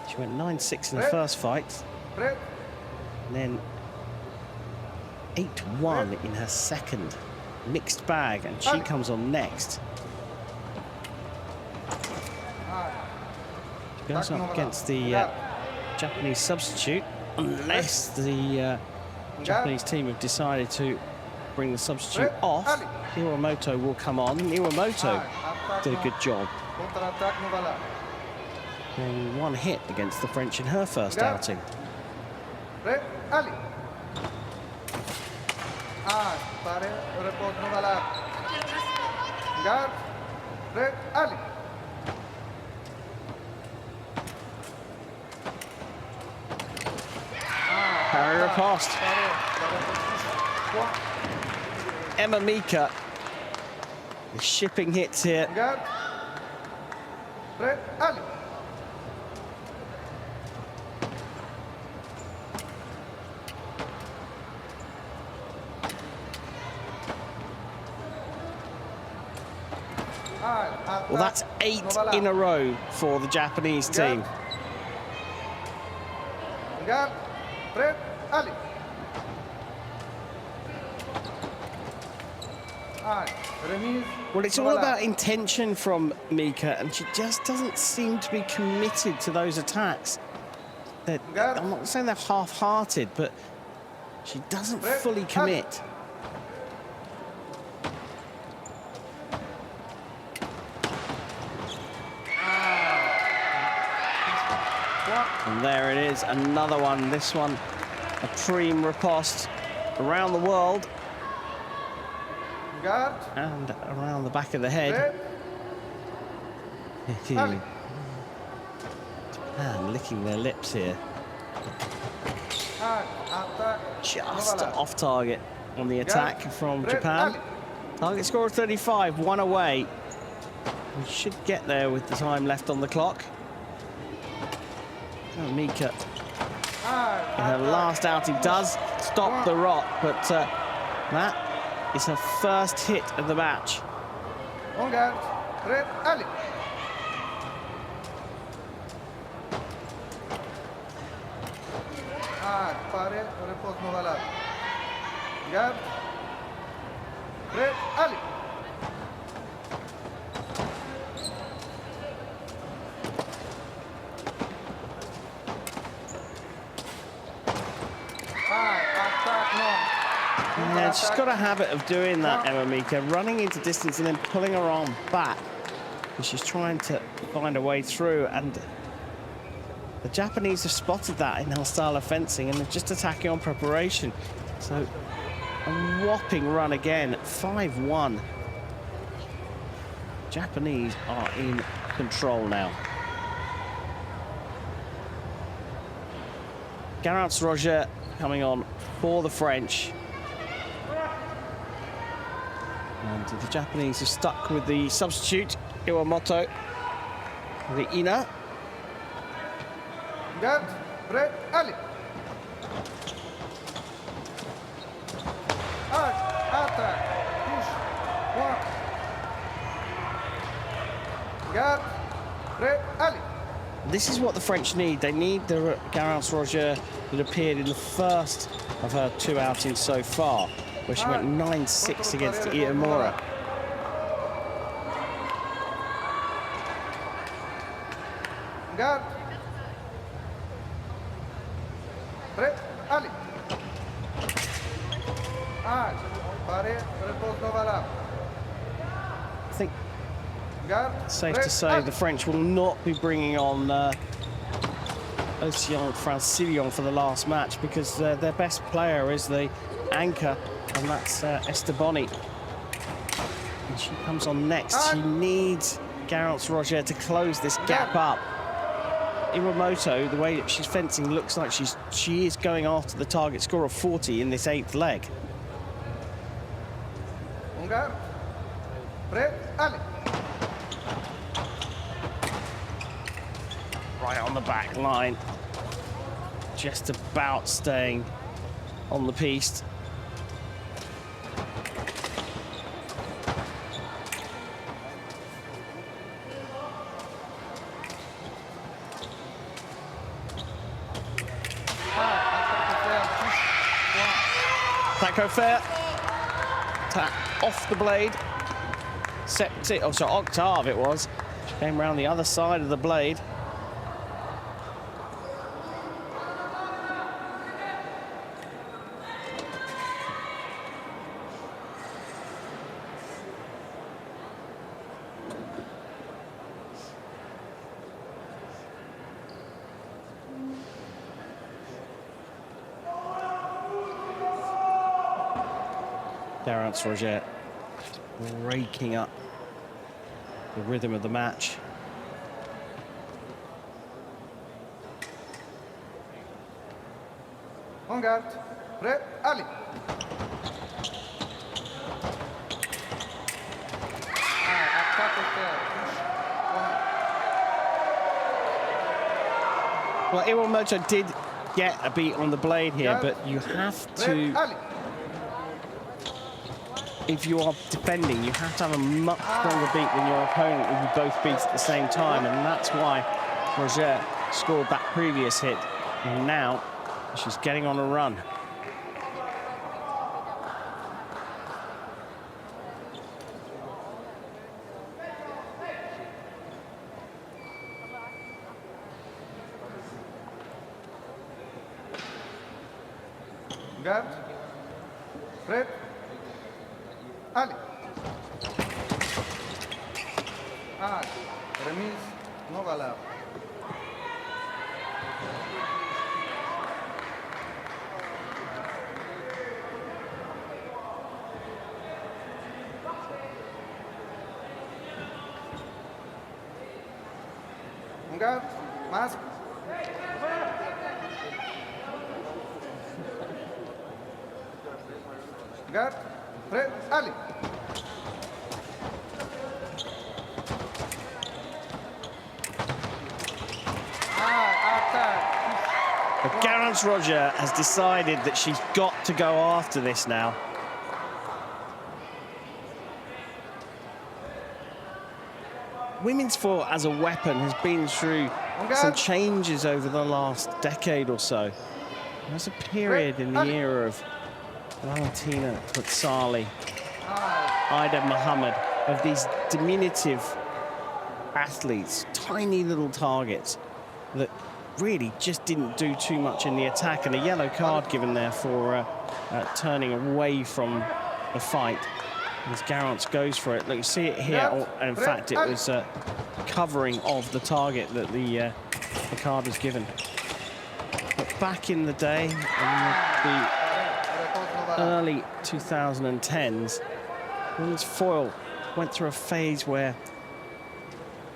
She went 9-6 in the first fight, and then 8-1 in her second. Mixed bag, and she comes on next. She goes up against the Japanese substitute, unless the Japanese team have decided to bring the substitute off. IWAMOTO will come on. IWAMOTO did a good job. And 1 hit against the French in her first outing. Pare, repose non valable. Garde. Prêt, allez. Parry riposte. Emma Mika is shipping hits here. Garde. Prêt, allez. Well, that's 8 in a row for the Japanese team. Garde. Prêt, allez. Remise. Well, it's all about intention from Mika, and she just doesn't seem to be committed to those attacks. I'm not saying they're half-hearted, but she doesn't fully commit. And there it is, another one. This one, a prime riposte around the world. And around the back of the head. Japan licking their lips here. Just off target on the attack from Japan. Target score of 35, 1 away. We should get there with the time left on the clock. Oh, Mika, in her last outing, does stop the rot, but that is her first hit of the match. On garde, prêt, allez. Pare, repose non valable. Garde, prêt, allez. Yeah, she's got a habit of doing that, Emma Mika, running into distance and then pulling her arm back. And she's trying to find a way through, and the Japanese have spotted that in her style of fencing and they're just attacking on preparation. So a whopping run again, 5-1. Japanese are in control now. Garance Roger coming on for the French. And the Japanese are stuck with the substitute, Iwamoto Reina. Garde, prêt, allez. Attaque, touche, point. Garde, prêt, allez. This is what the French need. They need the Garance Roger that appeared in the first of her 2 outings so far, where she went 9-6 against IIMURA. Garde. Prêt, allez. Pare, repose non valable. I think Garde. it's safe to say the French will not be bringing on Océane Francillonne for the last match, because their best player is the anchor, and that's Esther Bonny. And she comes on next. She needs Garance Roger to close this gap up. Iwamoto, the way that she's fencing, looks like she is going after the target score of 40 in this 8th leg. Garde. Prêt, allez. Right on the back line, just about staying on the piste. Taco fair, tap off the blade. Septic, oh sorry, octave it was. Came around the other side of the blade. Garance Roger raking up the rhythm of the match. On garde. Prêt, allez. Attaque Esther. Well, IWAMOTO did get a beat on the blade here, but you have to, if you are defending, you have to have a much stronger beat than your opponent with both beats at the same time, and that's why Roger scored that previous hit, and now she's getting on a run. Garde. Prêt. Allez. Ah, remise non valable. On garde. Masque. Garde. Prêt. Allez. But Garance Roger has decided that she's got to go after this now. Women's foil as a weapon has been through some changes over the last decade or so. There's a period in the era of Valentina Putsali, Ida Muhammad, of these diminutive athletes, tiny little targets that really just didn't do too much in the attack, and a yellow card given there for turning away from the fight as Garance goes for it. Look, you see it here, and in fact it was covering of the target that the card was given. But back in the day, in the early 2010s, women's foil went through a phase where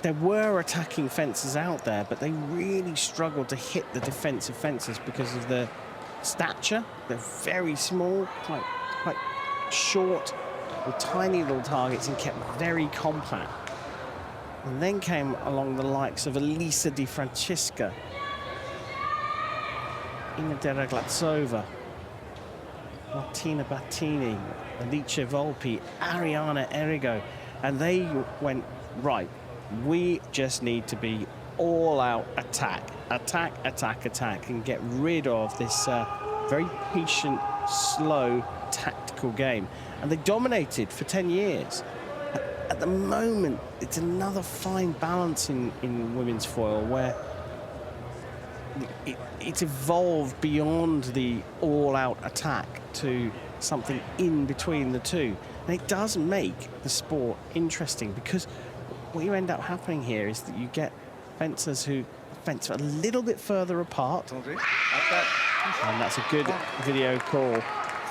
there were attacking fences out there, but they really struggled to hit the defensive fences because of the stature. They're very small, quite short, with tiny little targets, and kept very compact. And then came along the likes of Elisa Di Francesca, Ina Deraglatsova, Martina Battini, Alice Volpi, Ariana Errigo, and they went, right, we just need to be all-out attack, and get rid of this very patient, slow, tactical game. And they dominated for 10 years. At the moment, it's another fine balance in women's foil where it's evolved beyond the all-out attack to something in between the two. And it does make the sport interesting, because what you end up happening here is that you get fencers who fence a little bit further apart. And that's a good video call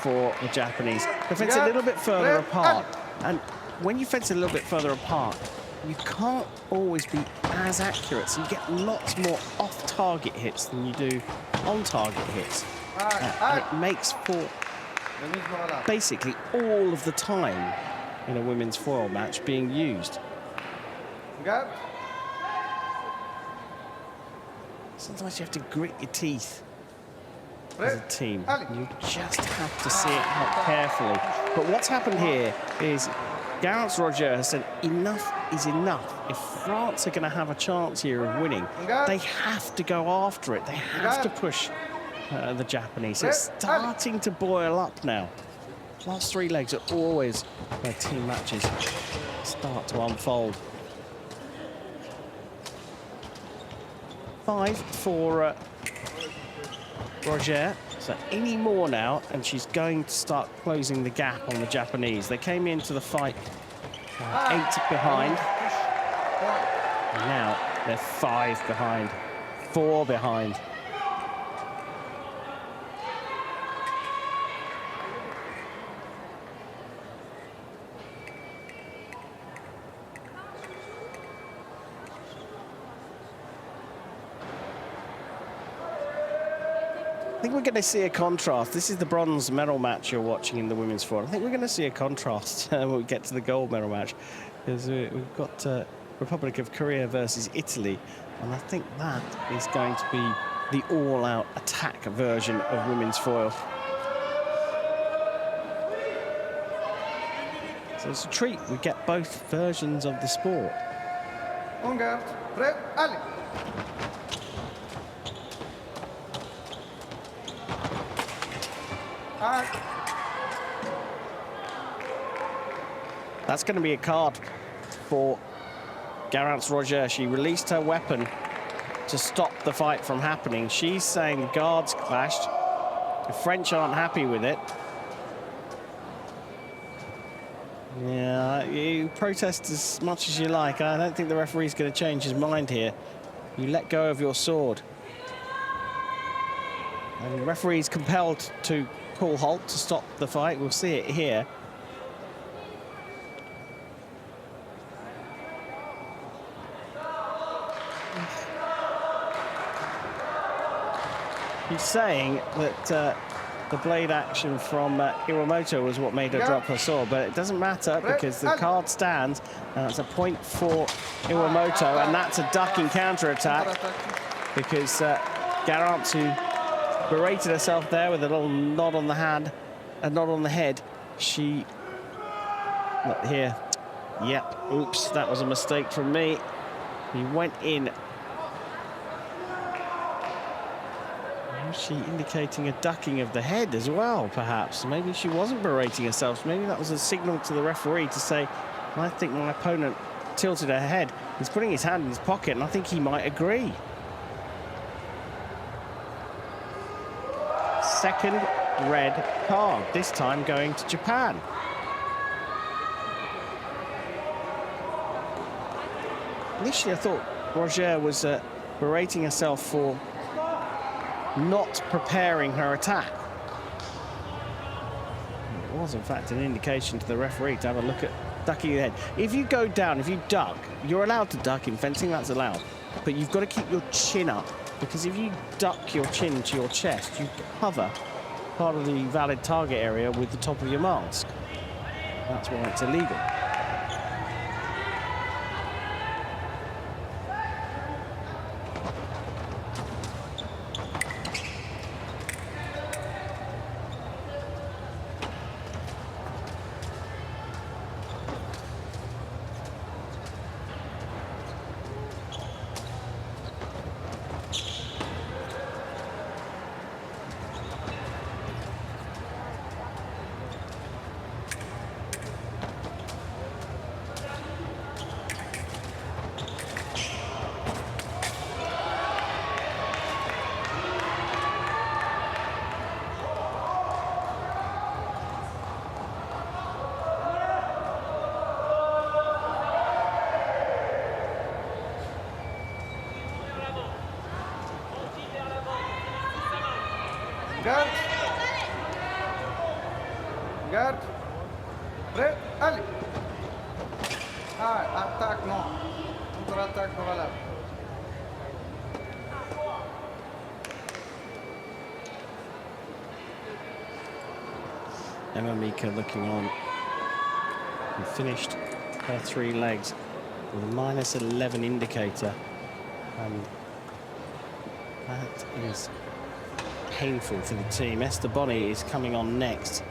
for the Japanese. They fence a little bit further apart. And when you fence a little bit further apart, you can't always be as accurate. So you get lots more off-target hits than you do on-target hits. And it makes for basically all of the time in a women's foil match being used. Sometimes you have to grit your teeth as a team. You just have to see it out carefully. But what's happened here is Garance Roger has said enough is enough. If France are going to have a chance here of winning, they have to go after it. They have to push the Japanese. It's starting to boil up now. Last three legs are always where team matches start to unfold. 5 for Roger. So any more now, and she's going to start closing the gap on the Japanese. They came into the fight 8 behind. And now they're 5 behind, 4 behind. I think we're going to see a contrast. This is the bronze medal match you're watching in the women's four. I think we're going to see a contrast when we get to the gold medal match, because we've got Republic of Korea versus Italy, and I think that is going to be the all-out attack version of women's foil. So it's a treat. We get both versions of the sport. On garde, prêt, allez. That's going to be a card for Garance Roger. She released her weapon to stop the fight from happening. She's saying the guards clashed. The French aren't happy with it. Yeah, you protest as much as you like. I don't think the referee's going to change his mind here. You let go of your sword. And the referee's compelled to call halt to stop the fight. We'll see it here. He's saying that the blade action from Iwamoto was what made her drop her sword, but it doesn't matter because the card stands, and it's a point for Iwamoto, and that's a ducking counter-attack because Garance, who berated herself there with a little nod on the hand, a nod on the head, she, look here, yep, oops, that was a mistake from me. He went in. Was she indicating a ducking of the head as well, perhaps? Maybe she wasn't berating herself. Maybe that was a signal to the referee to say, I think my opponent tilted her head. He's putting his hand in his pocket, and I think he might agree. Second red card, this time going to Japan. Initially, I thought Roger was berating herself for not preparing her attack. It was, in fact, an indication to the referee to have a look at ducking your head. If you go down, if you duck, you're allowed to duck in fencing, that's allowed. But you've got to keep your chin up, because if you duck your chin to your chest, you cover part of the valid target area with the top of your mask. That's why it's illegal. Garde. Garde. Prêt, allez. Ah, attaque non. Contre-attaque pas valable. Emma Mika looking on. We finished her 3 legs with a -11 indicator, and that is painful for the team. Esther BONNY is coming on next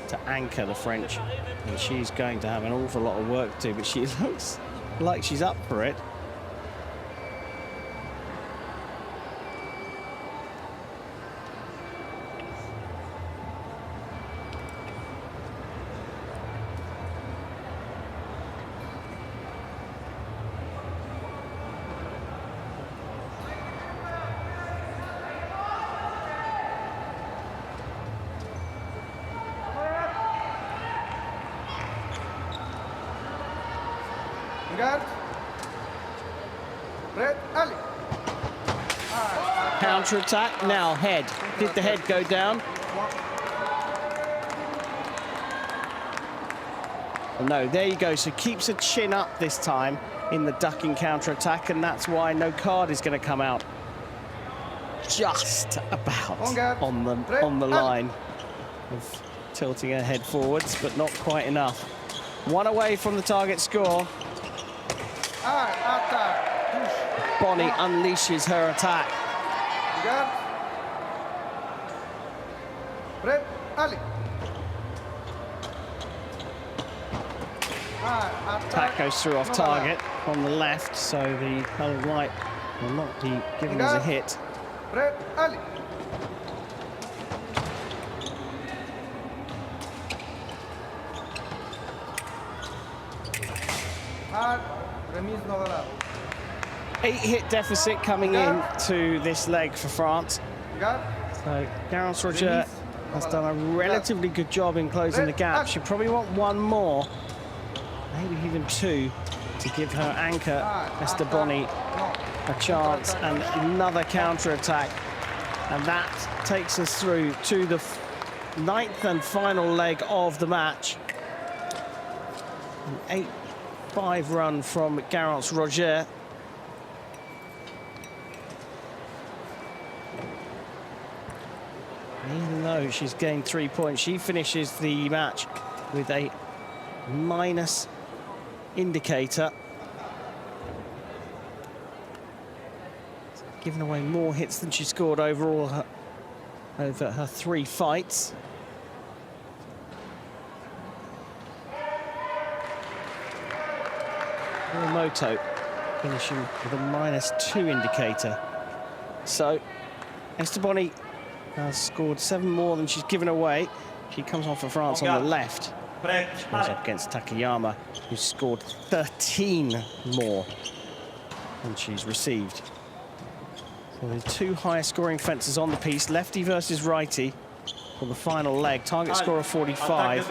to anchor the French, and she's going to have an awful lot of work to do, but she looks like she's up for it. Garde. Prêt, allez. Counter attack, now head. Did the head go down? No, there you go. So keeps her chin up this time in the ducking counter attack, and that's why no card is going to come out. just about on the allez. line of tilting her head forwards, but not quite enough. One away from the target score. Attaque. Touche. Bonnie unleashes her attack. Garde. Prêt. Allez. Attack goes through off target on the left, so the coloured light will not be giving us a hit. Prêt. Allez. Remise non valable. 8-hit deficit coming in to this leg for France. So Garance Roger has done a relatively good job in closing the gap. She probably want one more, maybe even two, to give her anchor, Esther Bonny, a chance and another counter-attack. And that takes us through to the 9th and final leg of the match. An 8-5 run from Garance Roger. Even though she's gained 3 points, she finishes the match with a minus indicator. Giving away more hits than she scored overall over her 3 fights. IWAMOTO finishing with a -2 indicator. So Esther Bonny has scored 7 more than she's given away. She comes on for France on the left. She goes up against Takeyama, who's scored 13 more than she's received. So the 2 highest scoring fencers on the piece, lefty versus righty, for the final leg. Target score of 45.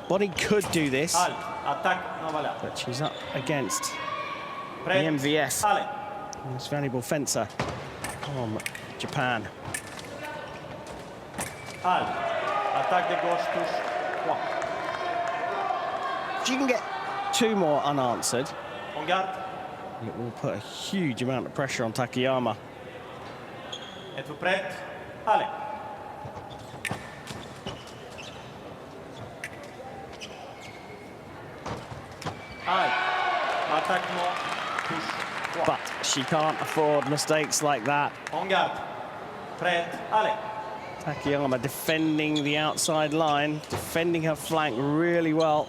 Bonny could do this, but she's up against the MVS, the most valuable fencer from Japan. If she can get 2 more unanswered, it will put a huge amount of pressure on Takeyama. But she can't afford mistakes like that. Takeyama defending the outside line, defending her flank really well.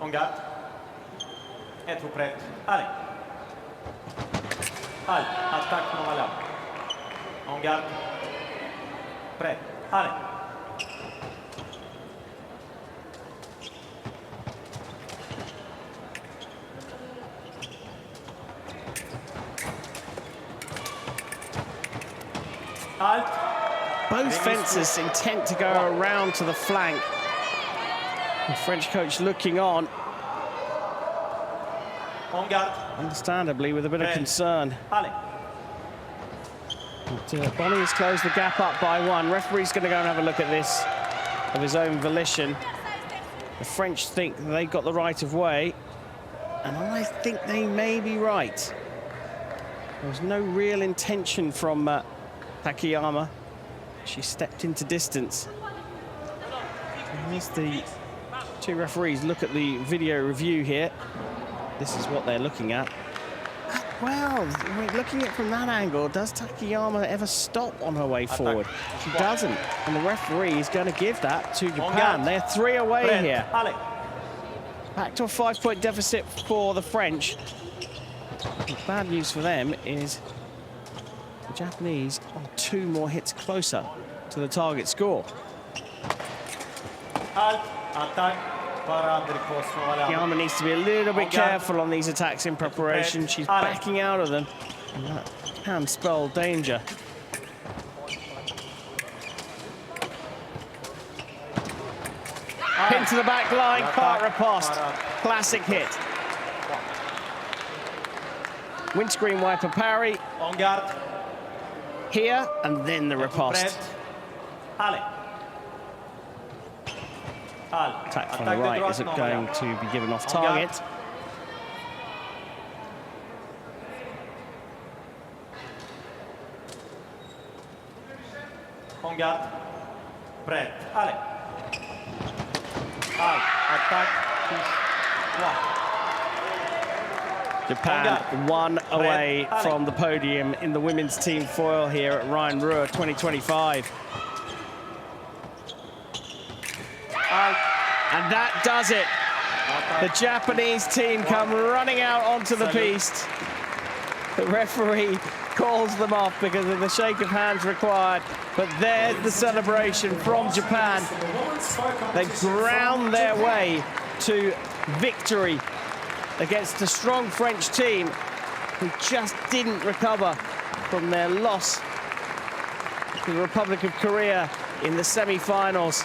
En garde. Êtes-vous prêt? Allez. Allez, attaque non valable. En garde. Prêt. Allez. Halt. Both fencers intent to go around to the flank. The French coach looking on, understandably with a bit of concern. But, Bonny has closed the gap up by 1. Referee's going to go and have a look at this of his own volition. The French think they've got the right of way, and I think they may be right. There's no real intention from Takeyama. She stepped into distance. And here's the 2 referees look at the video review here. This is what they're looking at. Well, looking at it from that angle, does Takeyama ever stop on her way forward? She doesn't, and the referee is going to give that to Japan. They're 3 away here. Back to a 5-point deficit for the French. The bad news for them is the Japanese are 2 more hits closer to the target score. Takeyama needs to be a little bit careful on these attacks in preparation. She's backing out of them, and that can spell danger. Pin to the back line, cart riposte. Classic hit. Windscreen wiper parry. En garde. Here, and then the riposte. Allez. Attack from the right isn't going to be given off target. En garde. Prêt. Allez. Attaque. Touche. Japan one away from the podium in the women's team foil here at IIMURA 2025. And that does it. The Japanese team come running out onto the piste. The referee calls them off because of the shake of hands required. But there's the celebration from Japan. They ground their way to victory against a strong French team who just didn't recover from their loss to the Republic of Korea in the semi-finals.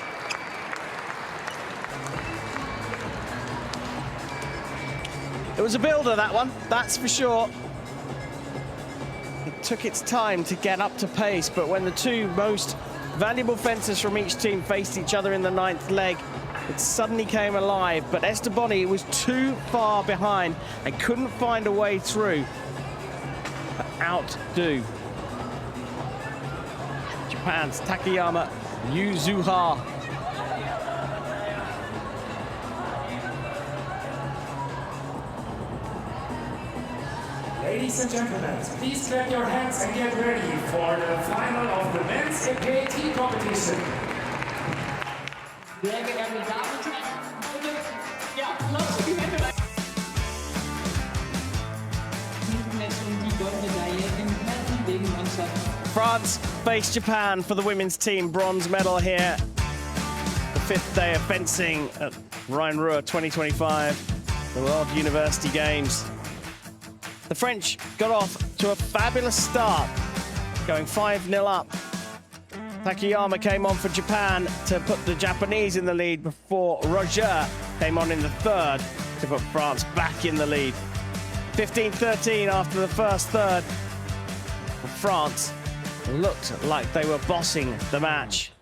It was a builder, that one, that's for sure. It took its time to get up to pace, but when the two most valuable fencers from each team faced each other in the 9th leg, it suddenly came alive, but Esther Bonny was too far behind and couldn't find a way through to outdo Japan's Takeyama Yuzuha. Ladies and gentlemen, please clap your hands and get ready for the final of the men's APT competition. Sehr geehrte Damen und Herren, ja, klatschen die Hände. Die Goldmedaille im Herren-Degen-Mannschaft. France face Japan for the women's team bronze medal here. The 5th day of fencing at IIMURA 2025, the World University Games. The French got off to a fabulous start, going 5-0 up. Takeyama came on for Japan to put the Japanese in the lead before Roger came on in the 3rd to put France back in the lead. 15-13 after the first third. France looked like they were bossing the match.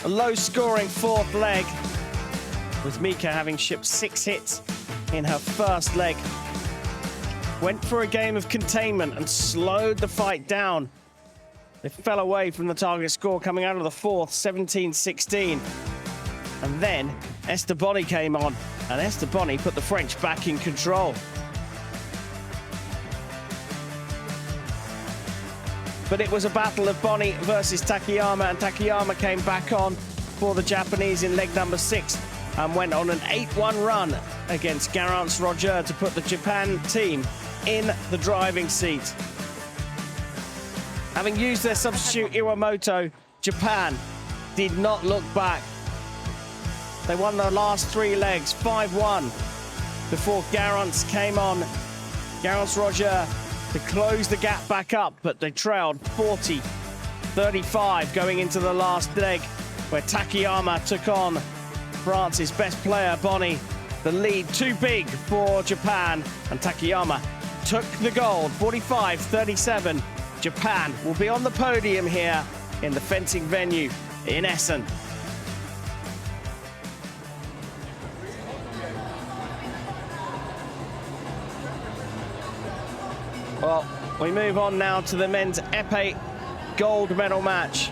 A low-scoring 4th leg, with Mika having shipped 6 hits in her first leg. Went for a game of containment and slowed the fight down. They fell away from the target score coming out of the 4th, 17-16. And then Esther Bonny came on, and Esther Bonny put the French back in control. But it was a battle of Bonny versus Takeyama, and Takeyama came back on for the Japanese in leg number 6 and went on an 8-1 run against Garance Roger to put the Japan team in the driving seat. Having used their substitute IWAMOTO, Japan did not look back. They won the last 3 legs, 5-1, before Garance came on. Garance Roger to close the gap back up, but they trailed 40-35 going into the last leg, where Takeyama took on France's best player, Bonny. The lead too big for Japan, and Takeyama took the gold, 45-37. Japan will be on the podium here in the fencing venue in Essen. Well, we move on now to the men's épée gold medal match.